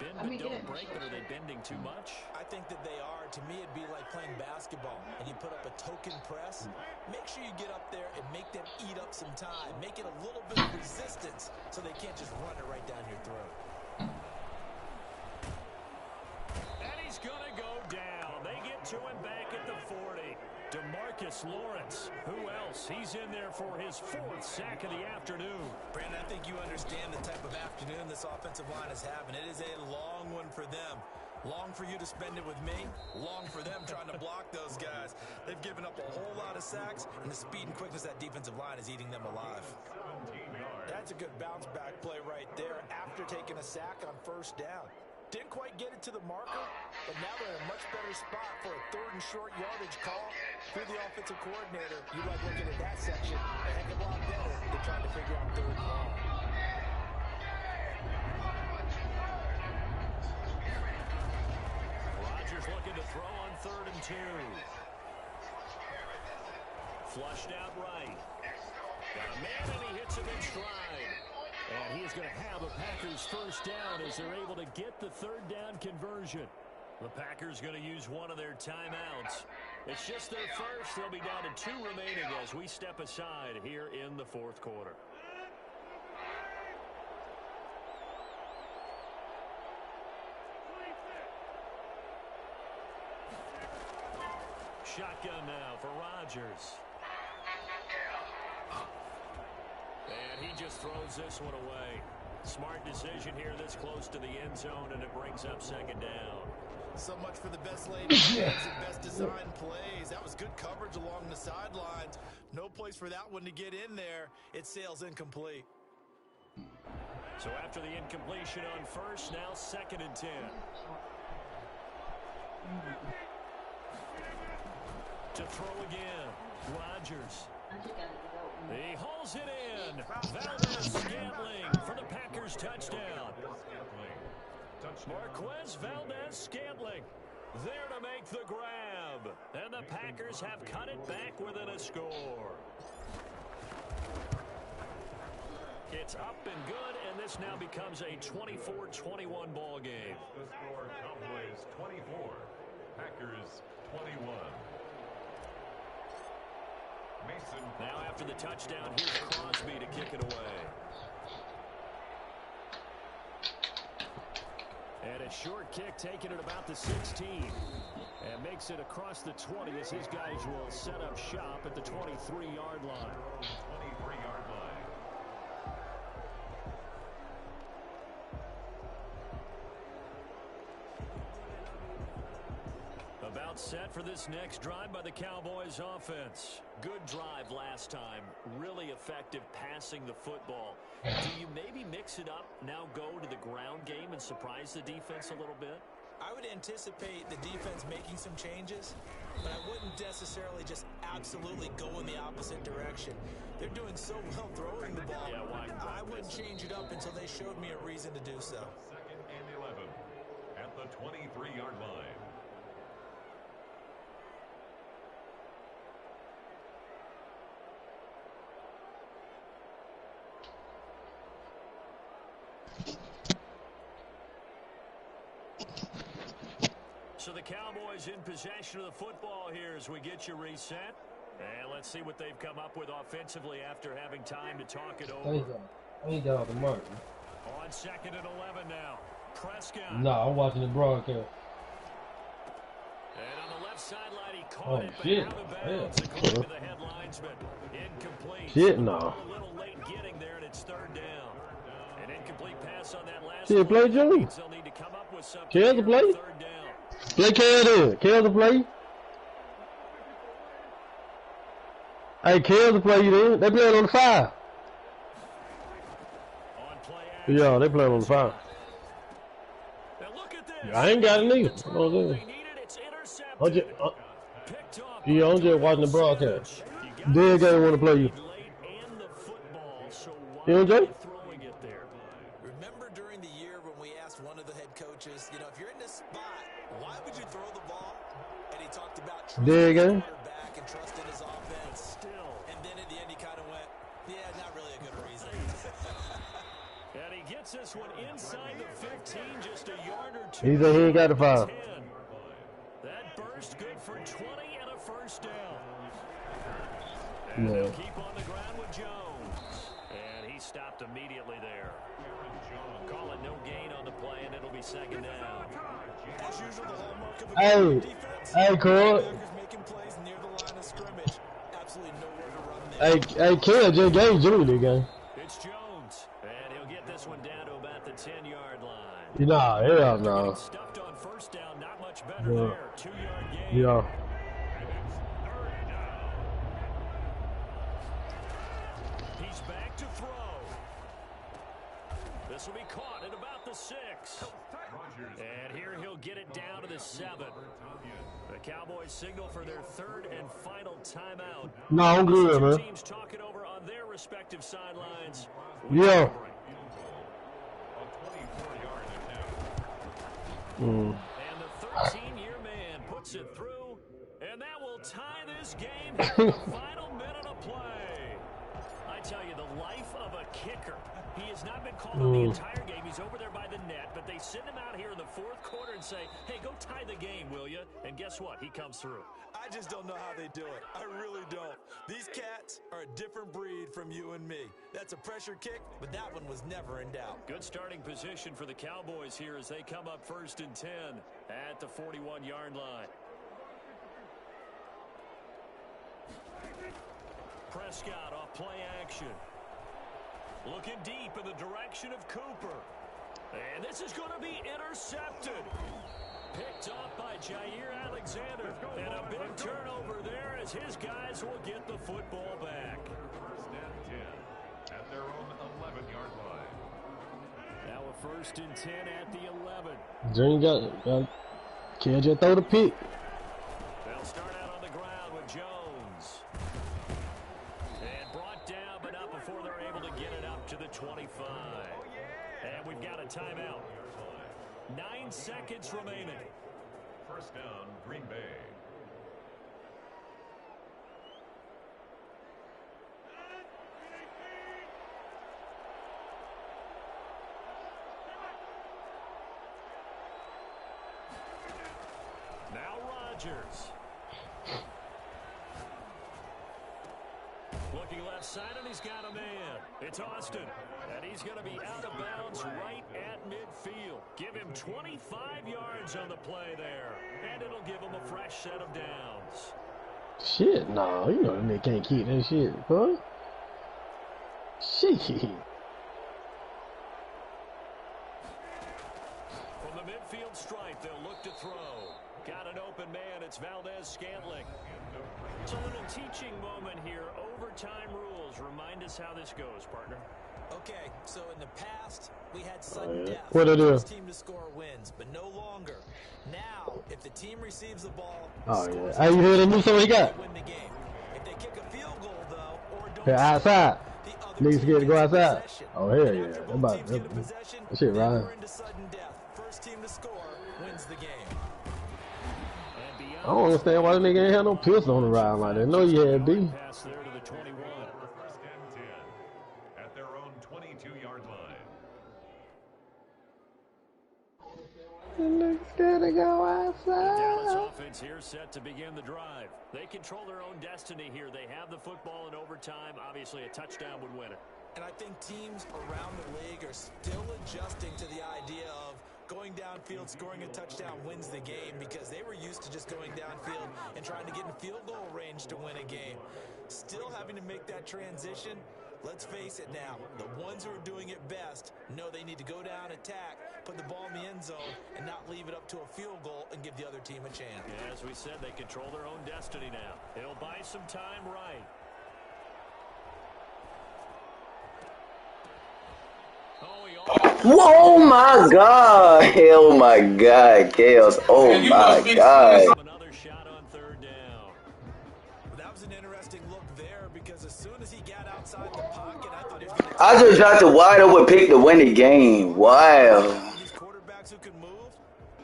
Bend but don't break, but are they bending too much? I think that they are. To me, it'd be like playing basketball, and you put up a token press. Make sure you get up there and make them eat up some time. Make it a little bit of resistance so they can't just run it right down your throat. And he's going to go down. They get to him back at the 40. DeMarcus Lawrence. Who else? He's in there for his 4th sack of the afternoon. Brandon, I think you understand the type of afternoon this offensive line is having. It is a long one for them. Long for you to spend it with me. Long for them trying to block those guys. They've given up a whole lot of sacks, and the speed and quickness of that defensive line is eating them alive. That's a good bounce back play right there after taking a sack on 1st down. Didn't quite get it to the marker, but now they're in a much better spot for a 3rd and short yardage call. If you're the offensive coordinator, you like looking at that section a heck of a lot better than trying to figure out 3rd and long. Rodgers looking to throw on 3rd and 2. Flushed out right. Got a man, and he hits him in stride. And he is going to have a Packers 1st down as they're able to get the 3rd down conversion. The Packers going to use one of their timeouts. It's just their first. They'll be down to 2 remaining as we step aside here in the 4th quarter. Shotgun now for Rodgers. And he just throws this one away. Smart decision here this close to the end zone, and it brings up 2nd down. So much for the best laid plays and best designed plays. That was good coverage along the sidelines. No place for that one to get in there. It sails incomplete. So after the incompletion on 1st, now 2nd and 10. To throw again, Rodgers. He hauls it in. Valdez-Scantling for the Packers touchdown. Marquez Valdez-Scantling there to make the grab. And the Packers have cut it back within a score. It's up and good, and this this now becomes a 24-21 ball game. The score, Cowboys 24, Packers 21. Mason. Now after the touchdown, here's Crosby to kick it away. And a short kick taken at about the 16. And makes it across the 20 as his guys will set up shop at the 23-yard line. 23-yard line. About set for this next drive by the Cowboys offense. Good drive last time. Really effective passing the football. Do you maybe mix it up, now go to the ground game and surprise the defense a little bit? I would anticipate the defense making some changes, but I wouldn't necessarily just absolutely go in the opposite direction. They're doing so well throwing the ball. Yeah, I wouldn't change it up until they showed me a reason to do so. 2nd and 11 at the 23-yard line. So the Cowboys in possession of the football here as we get you reset. And let's see what they've come up with offensively after having time to talk it over. Ain't down the mark. On 2nd and 11 now. Prescott. No, I'm watching the broadcast. And on the left sideline, he caught it, shit. but out of bounds, according to the head linesman. Incomplete. Shit, no. A little late getting there, and it's 3rd down. An incomplete pass on that last Shit, play Joe. means they'll need to come up with something Kill the here play. on 3rd down. Play Kel then. Kill the play. Hey, kill the play you then. They playing on the 5. On play action. Yeah, they playing on the 5. Now look at this. I ain't got it neither. The You know what I'm turnover saying? they needed, it's intercepted. I'm just, Picked off yeah, I'm just watching the broadcast. Dead guy want to play you. late and the football, so why You know, are Jay? they throwing it there? Remember during the year when we asked one of the head coaches, you know, if you're in this spot, why would you throw the ball? And he talked about trusting Dead his guy. quarterback and trusting his offense. Still. And then at the end he kind of went, yeah, not really a good reason. And he gets this one inside the 15, just a yard or 2. He said he ain't got the 5. 10. That burst good for 20 and a 1st down. And Yeah. they'll keep on the ground with Jones. And he stopped immediately there. Calling no gain on the play, and it'll be 2nd down. As usual, the hallmark of a Hey, good defense. hey, Cole. Linebackers making plays near the line of scrimmage. Absolutely nowhere to run there. Hey, Kel just gave Jimmy the game. It's Jones, and he'll get this one down to about the 10-yard line. Nah, hell Getting no. stuffed on 1st down, not much better Yeah. there. 2-yard gain. Yeah. He's back to throw. This will be caught at about the 6. And here he'll get it down to the 7. The Cowboys signal for their 3rd and final timeout. No, I'm good, Two man. teams talking over on their respective sidelines. Yeah. And the 13-year man puts it through, and that will tie this game here in the final minute of play. I tell you, the life of a kicker. He has not been called on the entire game. He's over there by the net, but they send him out here in the 4th quarter and say, hey, go tie the game, will you? And guess what? He comes through. I just don't know how they do it. I really don't. These cats are a different breed from you and me. That's a pressure kick, but that one was never in doubt. Good starting position for the Cowboys here as they come up 1st and 10 at the 41-yard line. Prescott off play action. Looking deep in the direction of Cooper. And this is going to be intercepted. Picked off by Jair Alexander. And a big turnover there as his guys will get the football back. 1st and 10 at their own 11-yard line. Now a 1st and 10 at the 11. Jimmy got Kel just throw the pick. They'll start out on the ground with Jones. And brought down, but not before they're able to get it up to the 25. And we've got a timeout. 9 seconds remaining. 1st down, Green Bay. Rogers. Looking left side, and he's got a man. It's Austin, and he's going to be out of bounds right at midfield. Give him 25 yards on the play there, and it'll give him a fresh set of downs. Shit, no, you know that nigga can't keep that shit, huh? Shit. From the midfield stripe, they'll look to throw. Got an open man. It's Valdez-Scantling. It's a little teaching moment here. Overtime rules. Remind us how this goes, partner. Okay, so in the past, we had sudden death. What The it is? first team to score wins, but no longer. Now, if the team receives the ball, Oh, scores yeah. Hey, you hear the a new song he got? they win the game. If they kick a field goal, though, or don't Yeah, outside. the other Niggas team scared to go gets outside. possession. Oh, hell And yeah. after That both about teams get a possession, that shit then right. we're into sudden death. First team to score wins the game. I don't understand why the nigga ain't had no pistol on the ride like that. No, you had B. Pass there to the 21. First and 10 at their own 22-yard line. The nigga's gotta go The Dallas outside. offense here set to begin the drive. They control their own destiny here. They have the football in overtime. Obviously, a touchdown would win it. And I think teams around the league are still adjusting to the idea of going downfield, scoring a touchdown wins the game, because they were used to just going downfield and trying to get in field goal range to win a game. Still having to make that transition. Let's face it now, the ones who are doing it best know they need to go down, attack, put the ball in the end zone, and not leave it up to a field goal and give the other team a chance. Yeah, as we said, they control their own destiny now. They'll buy some time right. Oh my God. Oh my God, Chaos. Oh my God. Another shot on third down. That was an interesting look there, because as soon as he got outside the pocket, I thought he was going to... I just dropped a wide open pick to win the game. Wow. These quarterbacks who can move,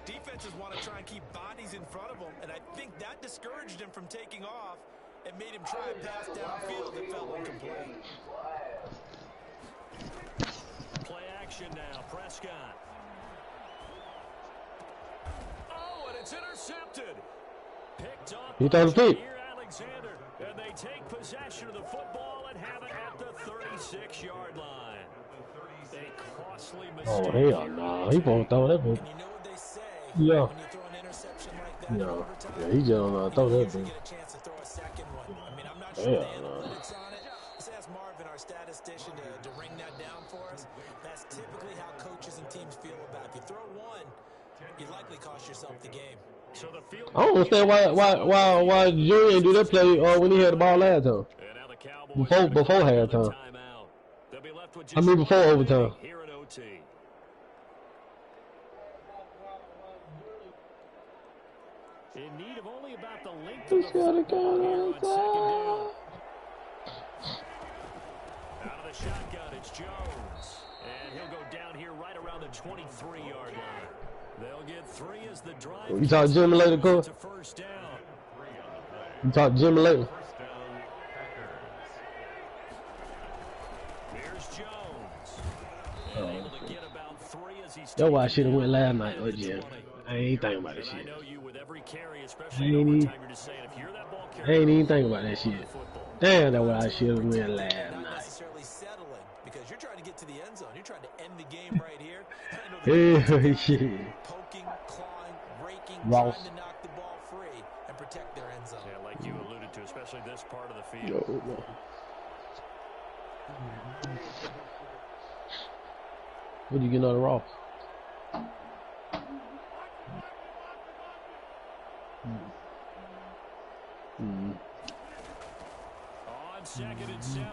defenses want to try and keep bodies in front of them, and I think that discouraged him from taking off and made him try a pass downfield that fell incomplete. Play action now. Prescott. Oh, and it's intercepted. Picked off He throws a pick. here, Alexander. And they take possession of the football and have it at the 36-yard line. A costly mistake. Oh, hell no. He won't throw that bitch. And you know what they say, Yeah. when you throw an interception like that in Yeah. overtime, Yeah, he just don't know how to throw you that usually bitch. get a chance to throw a second one. I mean, I'm not sure Hell the no. analytics on it. Let's ask Marvin, our statistician, to ring that down for us. That's typically how coaches and teams feel about it. If you throw one, you likely cost yourself the game. So the field I don't understand why Jerry ain't do that play when he had the ball last time. And now the Cowboys Before another halftime. timeout. They'll be left with I mean, just before one overtime. remaining here in OT. In need of only about the length of He's the gotta football here go on second down. outside. Out of the shotgun, it's Jones. And he'll go down here right around the 23-yard line. They'll get 3 as the drive. You talk to Jimmy later, Cole? To first down. You talk to Jimmy later? First down, Packers. Here's Jones. And able to get about 3 as he's That's why I should have taken went down last night. Oh, at the yeah. 20. I ain't thinking about that And I shit. know you with every carry, I especially ain't in even, overtime, you're just saying, if you're that ball I carrier, ain't even thinking about that shit. football. Damn, that's what I should have went last Not night. necessarily settling, because you're trying to get to the end zone. You're trying to end the game right here. I know Yeah, shit. poking, clawing, raking, Ross. trying to knock the ball free and protect their end zone. Yeah, like you alluded to, especially this part of the field. Yo, no. What do you get on the Ross? On second and 7,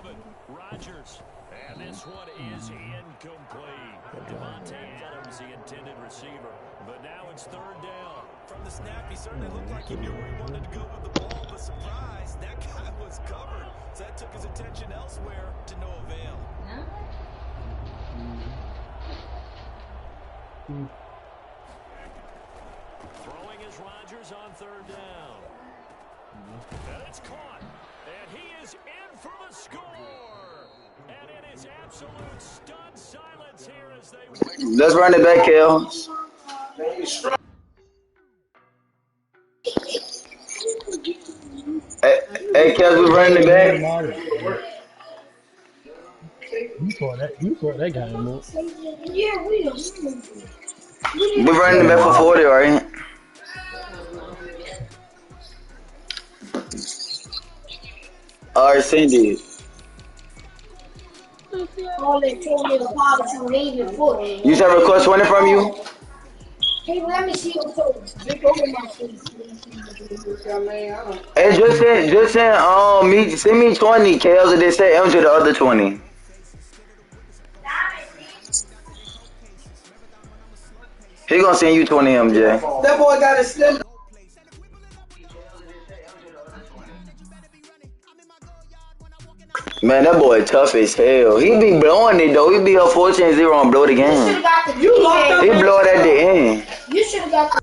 Rogers. And this one is incomplete. Devontae Adams, the intended receiver. But now it's third down. From the snap, he certainly looked like he knew where he wanted to go with the ball, but surprise, that guy was covered. So that took his attention elsewhere to no avail. Throwing is Rogers on third down. And it's caught. And he is in for the score. And it is absolute stunned silence here as they win. Let's run it back, Kel. Hey, Kels, we running it back. You fought that game, man. Yeah, we are. We running it back for 40, right? All right, Cindy. All they told me about it, they even put. You said request 20 from you? Hey, let me see what's over. Big over my face. Hey, send me 20, Kels, and then say MJ the other 20. He gonna send you 20, MJ. That boy got a slim. Man, that boy tough as hell. He be blowing it though. He be up 14-0 and blow the You should game. have got the You locked up. He blow it at the end. You should have got the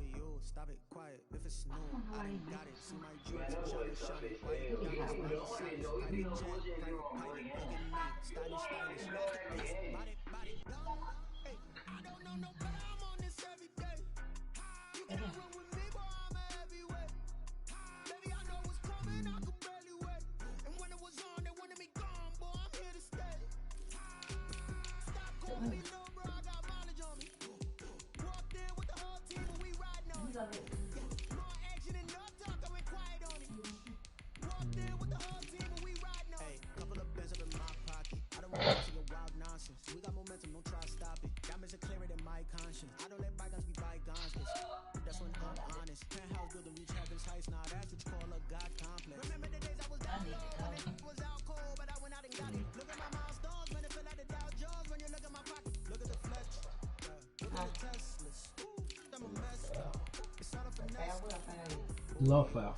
Love foul.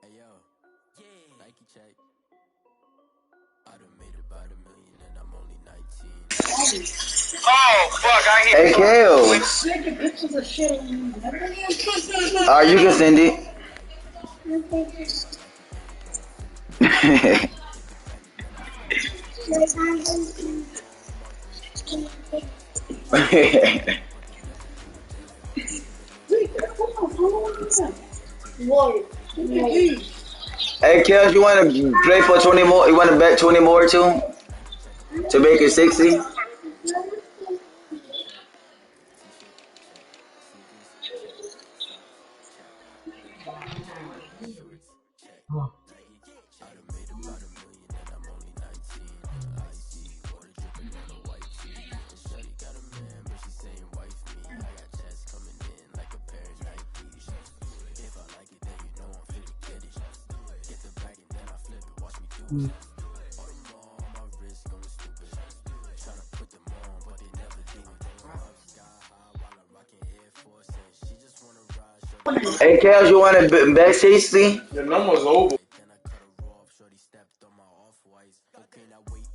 Hey yo, Nike check. I done made about $1 million and I'm only 19. Hey, Kels. Alright, you can send it. Whoa. Hey, Kels, you want to play for 20 more? You want to bet 20 more too? To make it 60? Hey, Kels, you want to bet 60? The number's over. Then I cut her off, shorty stepped on my off-whites. Okay, now wait.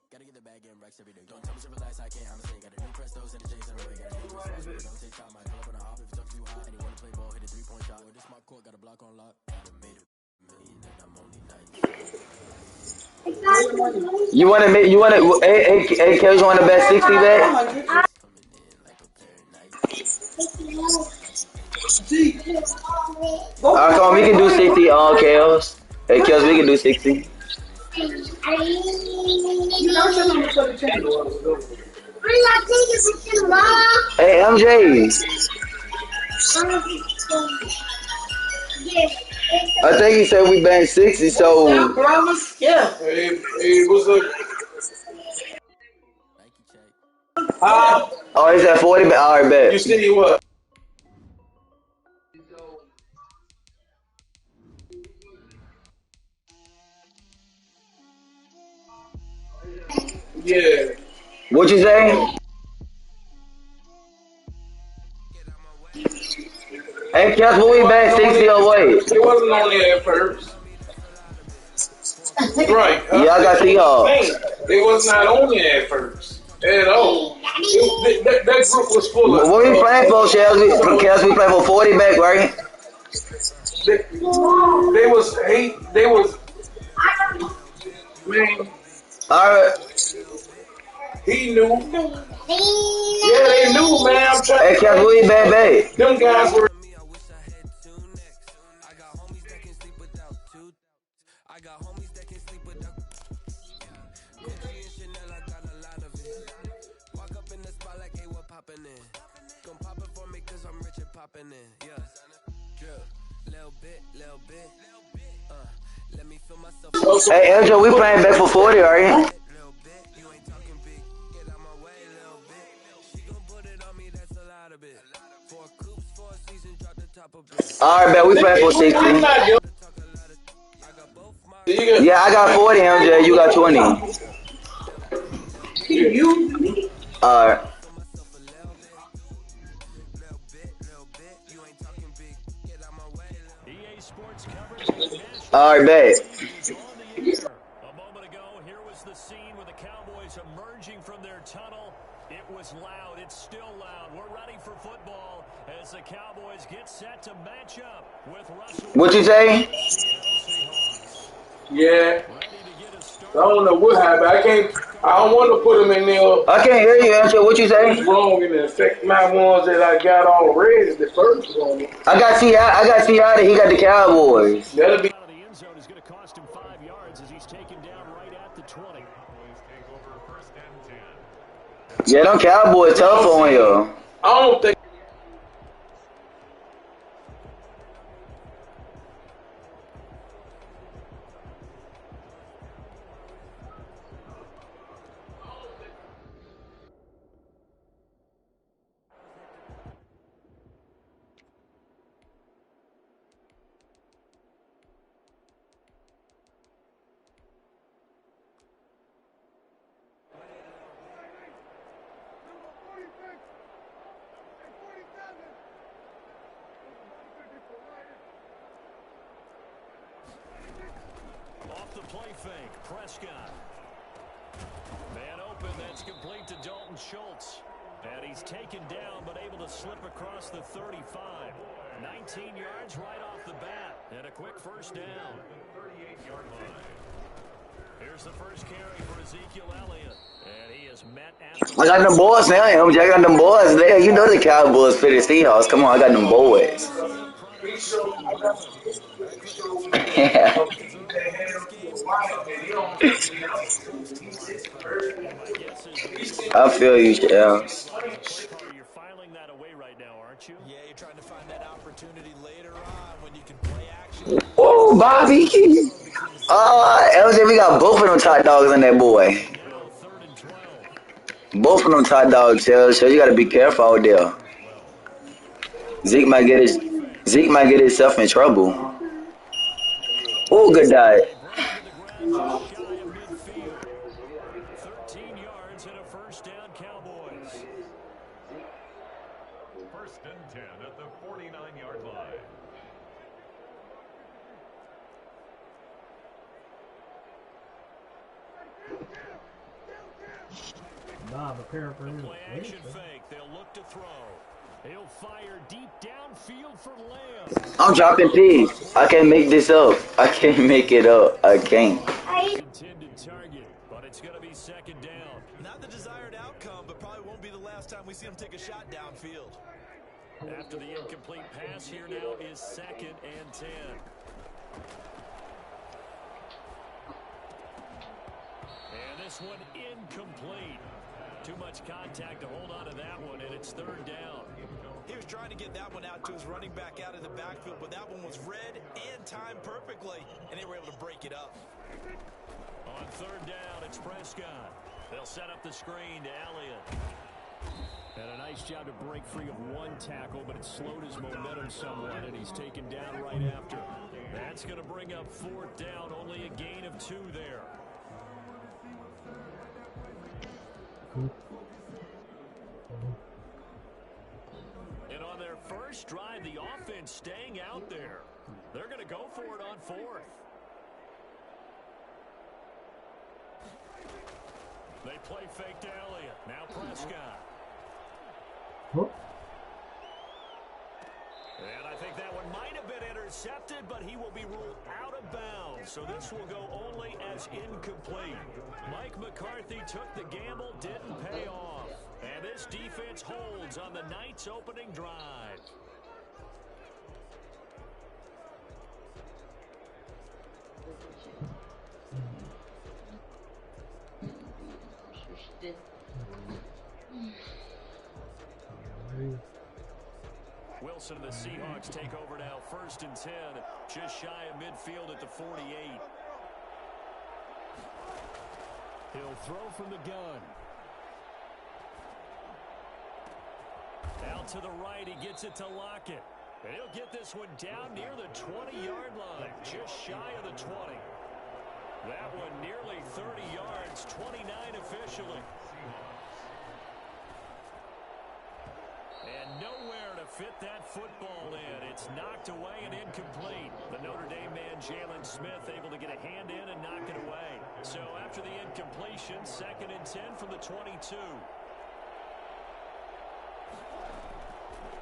Gotta get the bag and racks every day. Don't tell me to relax, I can't, I'm saying. Got a new Prestos and a Jason away. Got a new Prestos, don't take time. I pull up on a hop if it talks too hot. And you wanna play ball, hit a 3-point shot. This my court, got a block on lock. I done made $1 million and I'm only 19. Hey, Kels, you want to bet 60 bet? Alright, come on, we can do 60, Kels. Hey, Kels, we can do 60. Hey, MJ. I think he said we banned 60, so. Yeah. Hey, what's up? Oh, he's at 40, but alright, bet. You see what? Yeah. What you say? Hey, Cass, what They we back wasn't on 60 it at away? first. They wasn't on it at first. Right. Yeah, I got That's what I'm Seahawks. saying. They was not on it at first. At all. That group was full of What we playing for, Cass? Cass, we playing for 40 back, right? they was hate. They was man. All right. He knew. Yeah, they knew, man. I'm trying Hey, to Cass, tell what we back you. back? Them guys were. Hey, Eljo, we playing back for 40, right? All right, bet we playing for 60. I'm not young. Yeah, I got 40, MJ. You got 20. All right. EA Sports coverage of the national All right, bet. is on the air. A moment ago, here was the scene with the Cowboys emerging from their tunnel. It was loud. It's still loud. We're ready for football as the Cowboys get set to match up with Russell What you say? Seattle Seahawks. Yeah. Ready to get us I started. don't know what happened. I can't. I don't want to put them in there. I can't hear you, MJ. What you What's say? wrong and affect my ones that I got already? The first one. I got Seattle. He got the Cowboys. That'll be. Out of the end zone is going to cost him 5 yards as he's taken down right at the 20. Cowboys take over first and 10. Yeah, them Cowboys tough on you. I don't think. Off the play fake, Prescott. Man open, that's complete to Dalton Schultz. And he's taken down, but able to slip across the 35. 19 yards right off the bat. And a quick first down. 38-yard line. Here's the first carry for Ezekiel Elliott. And he is met at the I got them boys now, MJ. I got them boys there. You know the Cowboys for the Seahawks. Come on, I got them boys. up front at 16. My guess is that this is I the feel you, Charles. play caller. You're filing that away right now, aren't you? Yeah, you're trying to find that opportunity later on when you can play action. Oh, Bobby. LJ, we got both of them top dogs in that boy. Now 3rd and 12. Both of them top dogs, Charles. So you got to be careful out there. Zeke might get himself in trouble. Oh, good diet. They bring him to the ground just shy of midfield. 13 yards and a first down, Cowboys. First and 10 at the 49-yard line. Nah, prepare for him. Play action fake. They'll look to throw. He'll fire deep downfield for Lamb. I'm dropping P's. I can't make this up. I can't make it up. I can't. Intended target, but it's going to be 2nd down. Not the desired outcome, but probably won't be the last time we see him take a shot downfield. After the incomplete pass, here now is 2nd and 10. And this one incomplete. Too much contact to hold on to that one, and it's 3rd down. He was trying to get that one out to his running back out of the backfield, but that one was read and timed perfectly, and they were able to break it up. On 3rd down, it's Prescott. They'll set up the screen to Elliott. And a nice job to break free of one tackle, but it slowed his momentum somewhat, and he's taken down right after. That's going to bring up 4th down, only a gain of 2 there. And on their first drive, the offense staying out there. They're going to go for it on fourth. They play fake to Elliott. Now Prescott. And I think that one might have been intercepted, but he will be ruled out of bounds. So this will go only as incomplete. Mike McCarthy took the gamble, didn't pay off. And this defense holds on the Knights' opening drive. Wilson and the Seahawks take over now, 1st and 10, just shy of midfield at the 48. He'll throw from the gun. Out to the right, he gets it to Lockett. And he'll get this one down near the 20-yard line, just shy of the 20. That one nearly 30 yards, 29 officially. And nowhere to fit that football in. It's knocked away and incomplete. The Notre Dame man, Jalen Smith, able to get a hand in and knock it away. So after the incompletion, 2nd and 10 from the 22.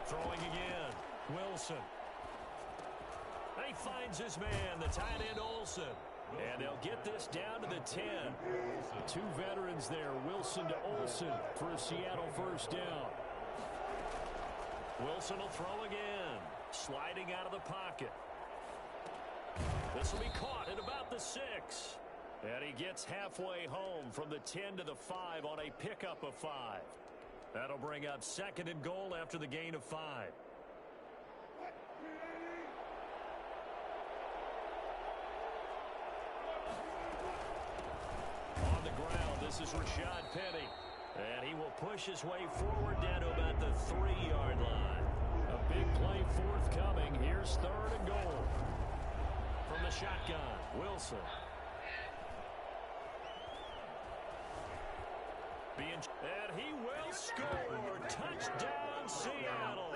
Throwing again. Wilson. And he finds his man, the tight end Olsen. And they'll get this down to the 10. 2 veterans there, Wilson to Olsen for a Seattle 1st down. Wilson will throw again. Sliding out of the pocket. This will be caught at about the 6. And he gets halfway home from the 10 to the 5 on a pickup of 5. That'll bring up 2nd and goal after the gain of 5. On the ground, this is Rashad Penny. And he will push his way forward down to about the 3-yard line. A big play forthcoming. Here's 3rd and goal. From the shotgun, Wilson. And he will score. Touchdown, Seattle.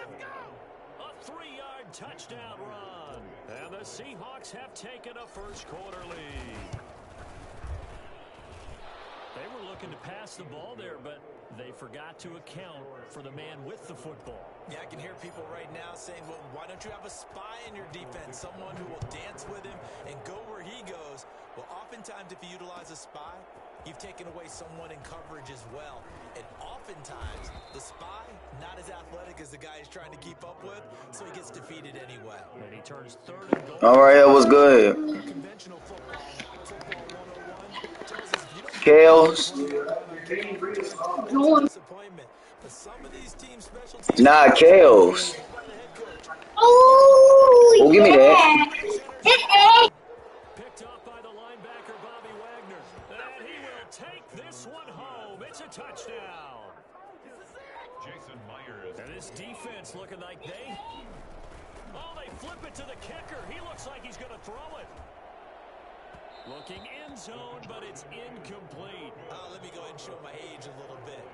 A 3-yard touchdown run. And the Seahawks have taken a first-quarter lead. They were looking to pass the ball there, but they forgot to account for the man with the football. Yeah, I can hear people right now saying, well, why don't you have a spy in your defense, someone who will dance with him and go where he goes? Well, oftentimes if you utilize a spy, you've taken away someone in coverage as well. And oftentimes, the spy, not as athletic as the guy he's trying to keep up with, so he gets defeated anyway. And he turns 3rd and goal. All right, it was good. Conventional football 101 tells us if you don't Kales. disappointment. But some of these team special teams Nah, Kales. Oh, give me that. Picked off by the linebacker, Bobby Wagner. And he will take this one home. It's a touchdown. Jason Myers. And this defense looking like they flip it to the kicker. He looks like he's going to throw it. Looking end zone, but it's incomplete. Let me go ahead and show my age a little bit.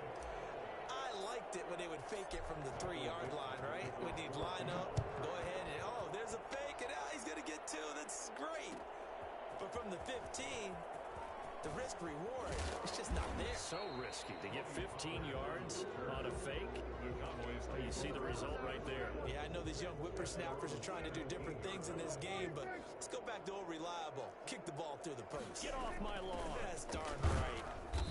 I liked it when they would fake it from the 3-yard line, right? When you'd line up, go ahead and, there's a fake, and he's going to get 2. That's great. But from the 15, the risk-reward, it's just not there. So risky to get 15 yards on a fake. You see the result right there. Yeah, I know these young whippersnappers are trying to do different things in this game, but let's go back to old reliable. Kick the ball through the post. Get off my lawn. That's darn right.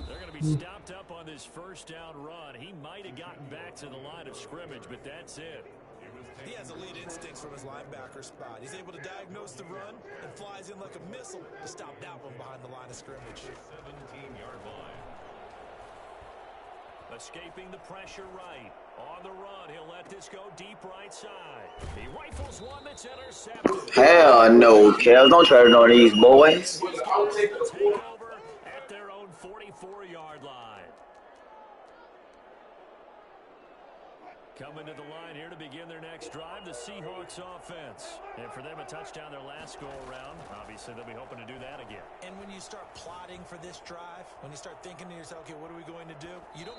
They're going to be stopped up on this 1st down run. He might have gotten back to the line of scrimmage, but that's it. He has elite instincts from his linebacker spot. He's able to diagnose the run and flies in like a missile to stop that one behind the line of scrimmage. 17-yard line. Escaping the pressure right. On the run, he'll let this go deep right side. He rifles one that's intercepted. Hell no, Kales. Don't try to know these boys. Take over at their own 44-yard line. Coming to the line here to begin their next drive, the Seahawks offense. And for them, a touchdown their last go-around. Obviously, they'll be hoping to do that again. And when you start plotting for this drive, when you start thinking to yourself, okay, what are we going to do? You don't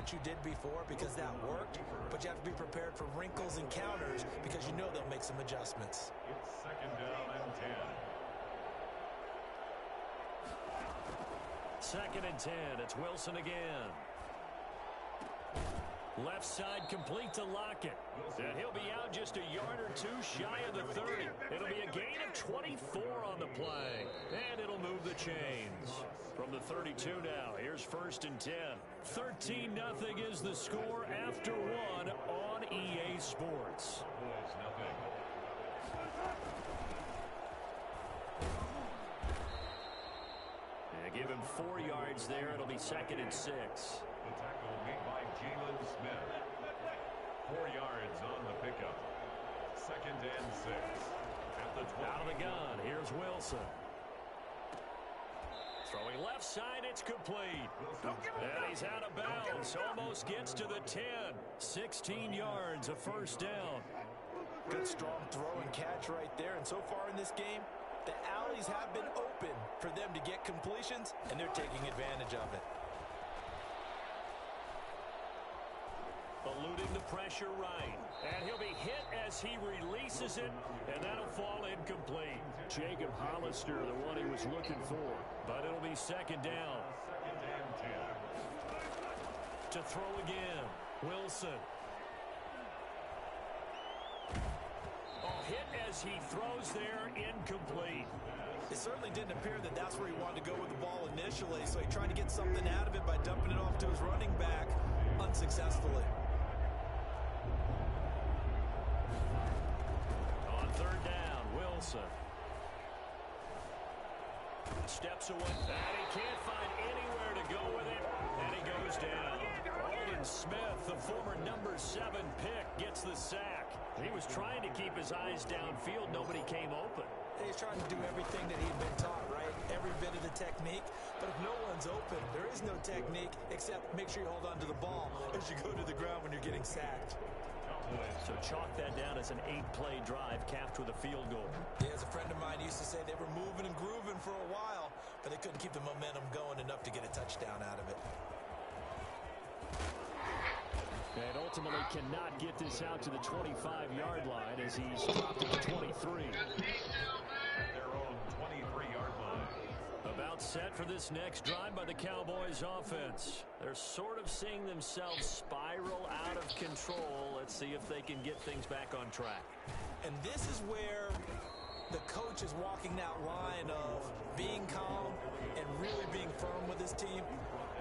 what you did before because that worked, but you have to be prepared for wrinkles and counters because you know they'll make some adjustments. It's 2nd down and 10. 2nd and 10. It's Wilson again. Left side complete to Lockett. And he'll be out just a yard or two shy of the 30. It'll be a gain of 24 on the play. And it'll move the chains. From the 32 now, here's 1st and 10. 13-0 is the score after 1 on EA Sports. Give him 4 yards there. It'll be 2nd and 6. The tackle made by Jalen Smith. 4 yards on the pickup. 2nd and 6. At the 20. Out of the gun. Here's Wilson. Throwing left side. It's complete. And he's out of bounds. Almost gets to the 10. 16 yards. A 1st down. Good strong throw and catch right there. And so far in this game, the alleys have been open for them to get completions, and they're taking advantage of it. Eluding the pressure right. And he'll be hit as he releases it, and that'll fall incomplete. Jacob Hollister, the one he was looking for. But it'll be 2nd down. 2nd and 10. To throw again. Wilson. Hit as he throws there, incomplete. It certainly didn't appear that that's where he wanted to go with the ball initially, so he tried to get something out of it by dumping it off to his running back unsuccessfully. On 3rd down, Wilson. Steps away, and he can't find anywhere to go with it, and he goes down. Aldon Smith, the former number 7 pick, gets the sack. He was trying to keep his eyes downfield. Nobody came open. He's trying to do everything that he'd been taught, right? Every bit of the technique. But if no one's open, there is no technique except make sure you hold on to the ball as you go to the ground when you're getting sacked. So chalk that down as an 8-play drive capped with a field goal. Yeah, as a friend of mine used to say, they were moving and grooving for a while, but they couldn't keep the momentum going enough to get a touchdown out of it. And ultimately cannot get this out to the 25-yard line as he's dropped at the 23. Their own 23-yard line. About set for this next drive by the Cowboys offense. They're sort of seeing themselves spiral out of control. Let's see if they can get things back on track. And this is where the coach is walking that line of being calm and really being firm with his team.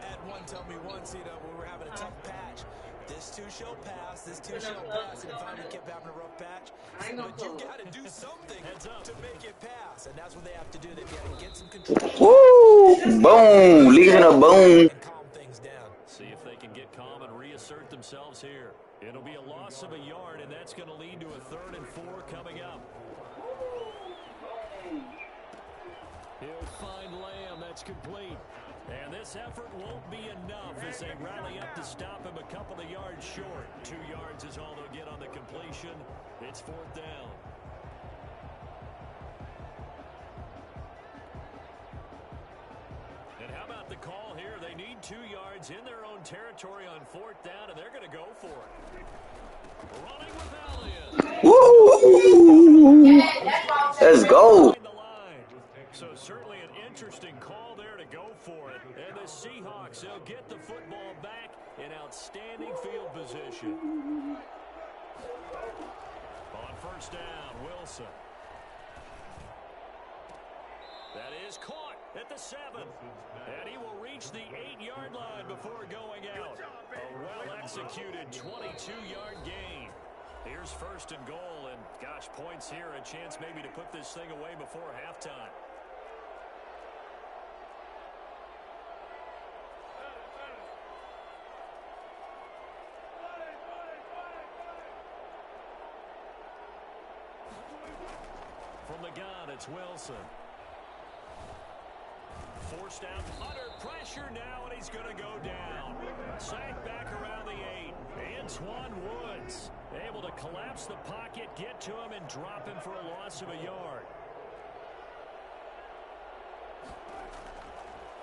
Ed one told me once, when we were having a tough patch, this too shall pass, this too shall pass, and finally kept having a rough patch. But you got to do something to make it pass, and that's what they have to do. They've got to get some control. Woo! Boom! Legion of boom. And calm things down. See if they can get calm and reassert themselves here. It'll be a loss of a yard, and that's going to lead to a 3rd and 4 coming up. He'll find Lamb. That's complete. And this effort won't be enough as they rally up to stop him a couple of yards short. 2 yards is all they'll get on the completion. It's 4th down. And how about the call here? They need 2 yards in their own territory on 4th down, and they're going to go for it. Running with Elliott. Woo! Let's go. So certainly an interesting call there to go for it. And the Seahawks, they'll get the football back in outstanding field position. On 1st down, Wilson. That is caught at the 7. And he will reach the 8-yard line before going out. A well-executed 22-yard gain. Here's 1st and goal, and gosh, points here, a chance maybe to put this thing away before halftime. From the gun, it's Wilson. Forced out, under pressure now, and he's going to go down. Sacked back around the 8. Antoine Woods able to collapse the pocket, get to him, and drop him for a loss of a yard.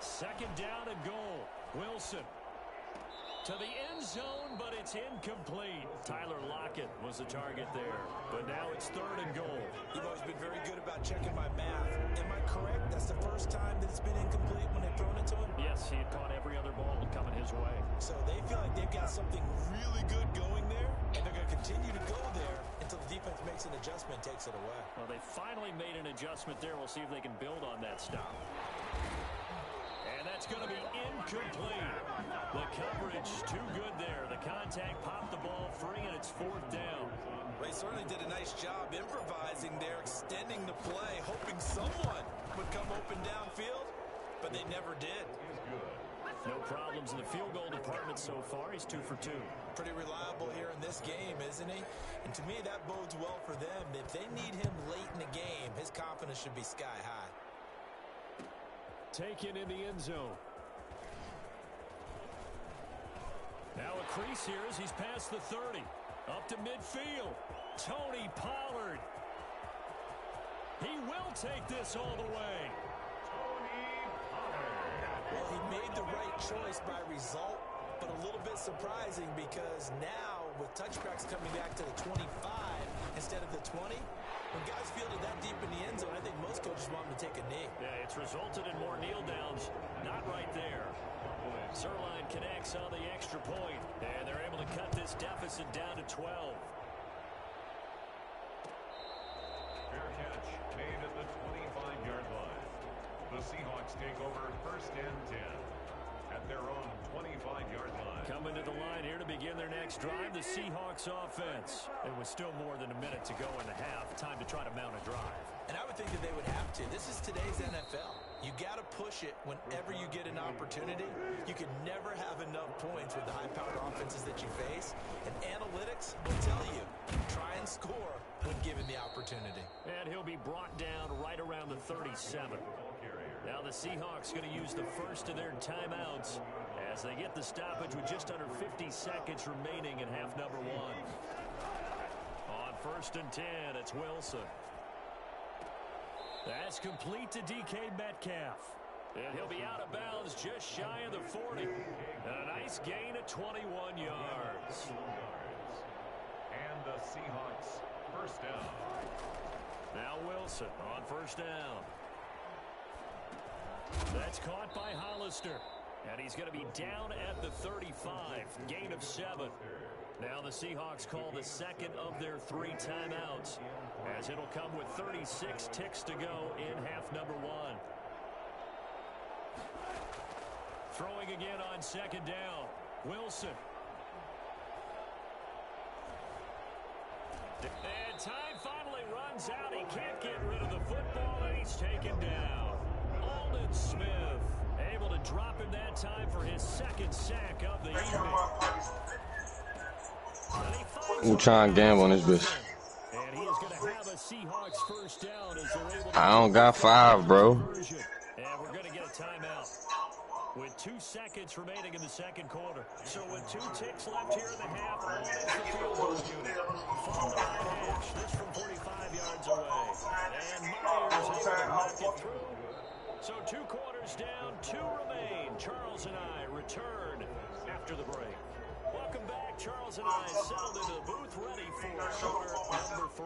2nd down and goal. Wilson. To the end zone, but it's incomplete. Tyler Lockett was the target there. But now it's 3rd and goal. You've always been very good about checking my math. Am I correct? That's the first time that it's been incomplete when they've thrown it to him? Yes, he had caught every other ball coming his way. So they feel like they've got something really good going there, and they're going to continue to go there until the defense makes an adjustment and takes it away. Well, they finally made an adjustment there. We'll see if they can build on that stop. And that's going to be incomplete. The coverage too good there. The contact popped the ball free, and it's 4th down. They certainly did a nice job improvising there, extending the play, hoping someone would come open downfield, but they never did. No problems in the field goal department so far. He's 2 for 2. Pretty reliable here in this game, isn't he? And to me, that bodes well for them. If they need him late in the game, his confidence should be sky high. Taken in the end zone. Now a crease here as he's past the 30. Up to midfield. Tony Pollard. He will take this all the way. Well, he made the right choice by result, but a little bit surprising because now with touchbacks coming back to the 25 instead of the 20, when guys fielded that deep in the end zone, I think most coaches want them to take a knee. Yeah, it's resulted in more kneel downs. Not right there. Zerline connects on the extra point, and they're able to cut this deficit down to 12. Fair catch made at the 25-yard line. The Seahawks take over 1st and 10 at their own 25-yard line. Coming to the line here to begin their next drive, the Seahawks offense. It was still more than a minute to go in the half. Time to try to mount a drive. And I would think that they would have to. This is today's NFL. You got to push it whenever you get an opportunity. You can never have enough points with the high-powered offenses that you face. And analytics will tell you, try and score when given the opportunity. And he'll be brought down right around the 37. Now the Seahawks going to use the first of their timeouts as they get the stoppage with just under 50 seconds remaining in half number 1. On 1st and 10, it's Wilson. That's complete to DK Metcalf. And he'll be out of bounds just shy of the 40. And a nice gain of 21 yards. And the Seahawks 1st down. Now Wilson on 1st down. That's caught by Hollister. And he's going to be down at the 35. Gain of 7. Now the Seahawks call the second of their 3 timeouts, as it'll come with 36 ticks to go in half number 1. Throwing again on 2nd down. Wilson. And time finally runs out. He can't get rid of the football, and he's taken down. Aldon Smith able to drop him that time for his 2nd sack of the evening. I'm trying to gamble on this bitch. And he is going to have a Seahawks 1st down as they're able to I don't got 5, bro. And we're going to get a timeout with 2 seconds remaining in the 2nd quarter. So with 2 ticks left here in the half, all is the field goal unit. From the right hash, this from 45 yards away. And Myers able to knock it through. So 2 quarters down, 2 remain. Charles and I return after the break. Welcome back. Charles and I settled into the booth, ready for quarter number 3.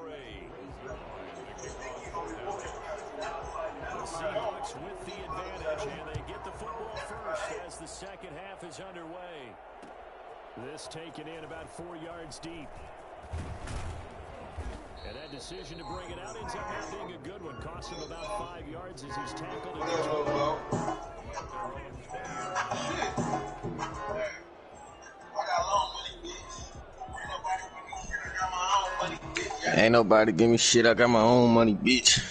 The Seahawks with the advantage, and they get the football first as the 2nd half is underway. This taken in about 4 yards deep. And that decision to bring it out ends up not being a good one. Cost him about 5 yards as he's tackled and Ain't nobody give me shit. I got my own money, bitch.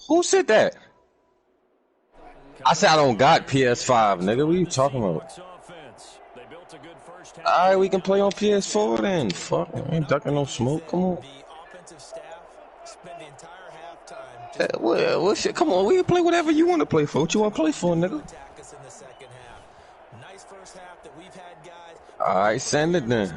Who said that? I said I don't got PS5, nigga. What are you talking about? Alright, we can play on PS4 then. Fuck, I ain't ducking no smoke. Come on. Well, shit, come on. We can play whatever you want to play for. What you want to play for, nigga? Alright, send it then.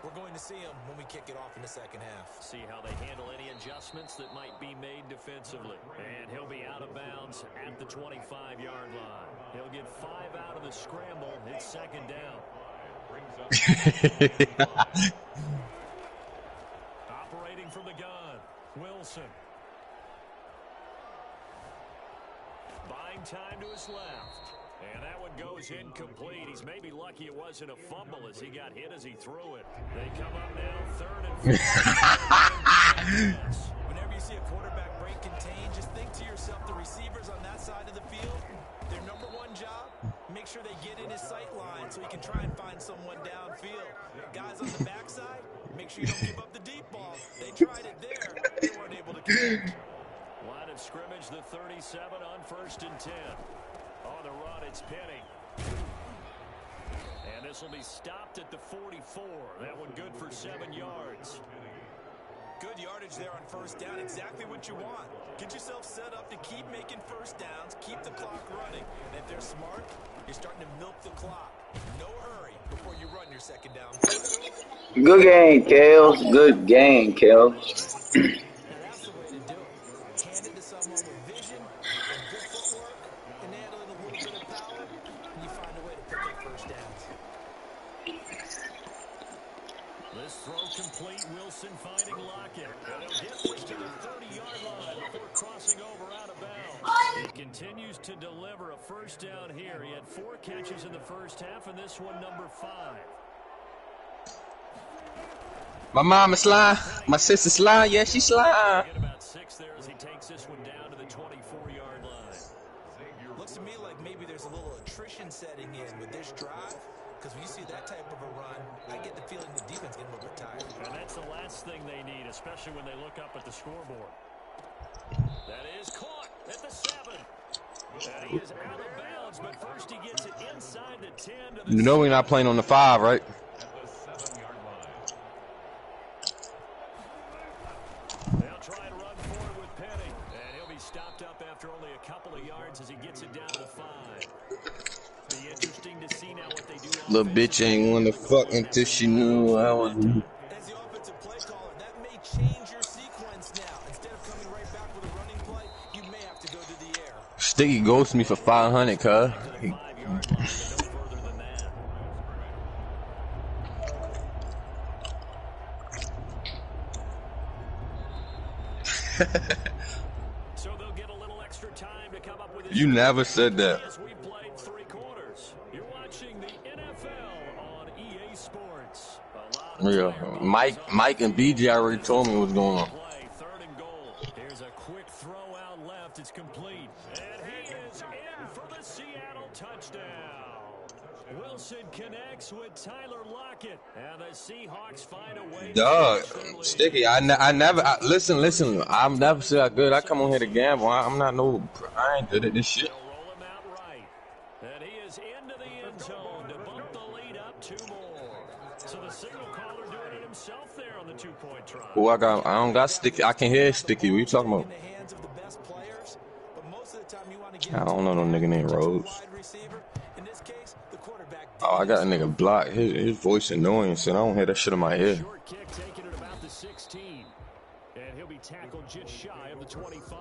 We're going to see them when we kick it off in the 2nd half. See how they handle any adjustments that might be made defensively. And he'll be out of bounds. downs at the 25-yard line. He'll get 5 out of the scramble. It's second down. Operating from the gun, Wilson. Buying time to his left. And that one goes incomplete. He's maybe lucky it wasn't a fumble as he got hit as he threw it. They come up now 3rd and 4. Whenever you see a quarterback break contain, just think to yourself, the receivers on that side of the field, their number one job, make sure they get in his sight line so he can try and find someone downfield. Guys on the backside, make sure you don't give up the deep ball. They tried it there. They weren't able to connect. Line of scrimmage, the 37 on 1st and 10. On the run, it's Penny. And this will be stopped at the 44. That one good for 7 yards. Good yardage there on 1st down. Exactly what you want. Get yourself set up to keep making 1st downs, keep the clock running. And if they're smart, you're starting to milk the clock. No hurry before you run your 2nd down. Good game, Kale. Good game, Kale. Now that's the way to do it. Hand it to someone with vision and good footwork, and handle it a little bit of power, and you find a way to pick up 1st downs. This throw complete. Wilson finding Lockett. And he'll get this to the 30-yard line before crossing over out of bounds. He continues to deliver a 1st down here. He had 4 catches in the 1st half, and this one number 5. My mom is lying. My sister's lying. Yeah, she's lying. Get about 6 there as he takes this one down to the 24-yard line. Looks to me like maybe there's a little attrition setting in with this drive, because when you see that type of a run, I get the feeling the defense getting a little bit tired. And that's the last thing they need, especially when they look up at the scoreboard. That is caught at the 7. And he is out of bounds, but first he gets it inside the 10 to the You know we're not playing on the 5, right? They'll try and run forward with Penny. And he'll be stopped up after only a couple of yards as he gets it down to the 5. Be interesting to see now what they do. Little bitch ain't wanna fuck until she knew I was. As the offensive play caller, that may change your sequence now. Instead of coming right back with a running play, you may have to go to the air. Sticky ghosted me for 500, cuz. 5-yard line, but no further than that. So they'll get a little extra time to come up with You never said that. as we played 3 quarters. You're watching the NFL on EA Sports. A lot of Yeah, Mike and BJ already told me what's going on. play, 3rd and goal. Here's a quick throw out left. It's complete. And he is in for the Seattle touchdown. Wilson connects with Tyler Lockett. And the Seahawks find a way Dog, to finish their lead. Sticky, listen, I'm never said good. I come on here to gamble. I'm not no, I ain't good at this shit. They'll roll him out right. And he is into the end zone to bump the lead up 2 more. So the signal caller doing it himself there on the 2-point try. Who I don't got Sticky. I can hear Sticky. What you talking about? In the hands of the best players, but most of the time you want to get I don't know no nigga named Rhodes. wide receiver. In this case, the quarterback. Oh, I got a nigga blocked. His voice annoying, so I don't hear that shit in my ear. Short kick taken at about the 16. And he'll be tackled just shy of the 25.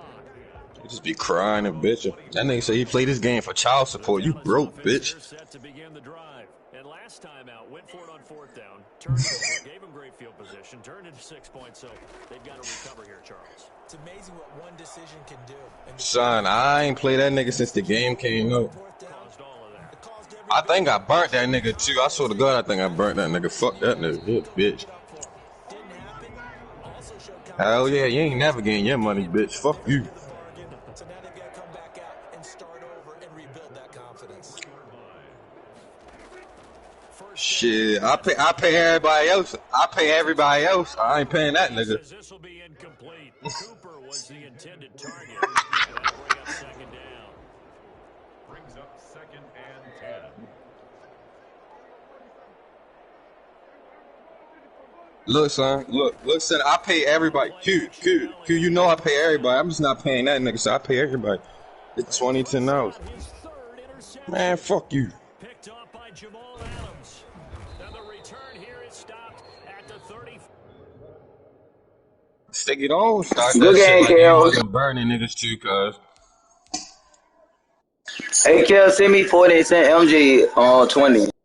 He just be crying and bitching. That nigga say he played this game for child support. You broke, bitch. They're set to begin the drive. And last time out, went for it on 4th down, turned it over, gave him great field position, turned it to 6 points, so they've got to recover here, Charles. It's amazing what one decision can do. And Son, I ain't played that nigga since the game came out. 4th down, Caused all of that. it caused every I think I burnt that nigga too. I swear to God, I think I burnt that nigga. Fuck that nigga. He a bitch. up for him. Didn't happen. Also showed Hell yeah, you ain't never getting your money, bitch. Fuck you. the bargain. So now they've got to come back out and start over and rebuild that confidence. Shit, I pay everybody else. I pay everybody else. I ain't paying that nigga. Says this will be incomplete. Cooper was the intended target. That'll bring up 2nd down. Brings up 2nd and 10. Look, son. Look, son. I pay everybody. Q, you know I pay everybody. I'm just not paying that nigga, so I pay everybody. It's 20 now. His 3rd interception. Man, fuck you. Picked up by Jamal Adams. And the return here is stopped at the 30. Stick it on. Start Good that shit game, like you Kale. fucking burning niggas too, cuz. Hey, Kel, send me 40 and send MJ on 20.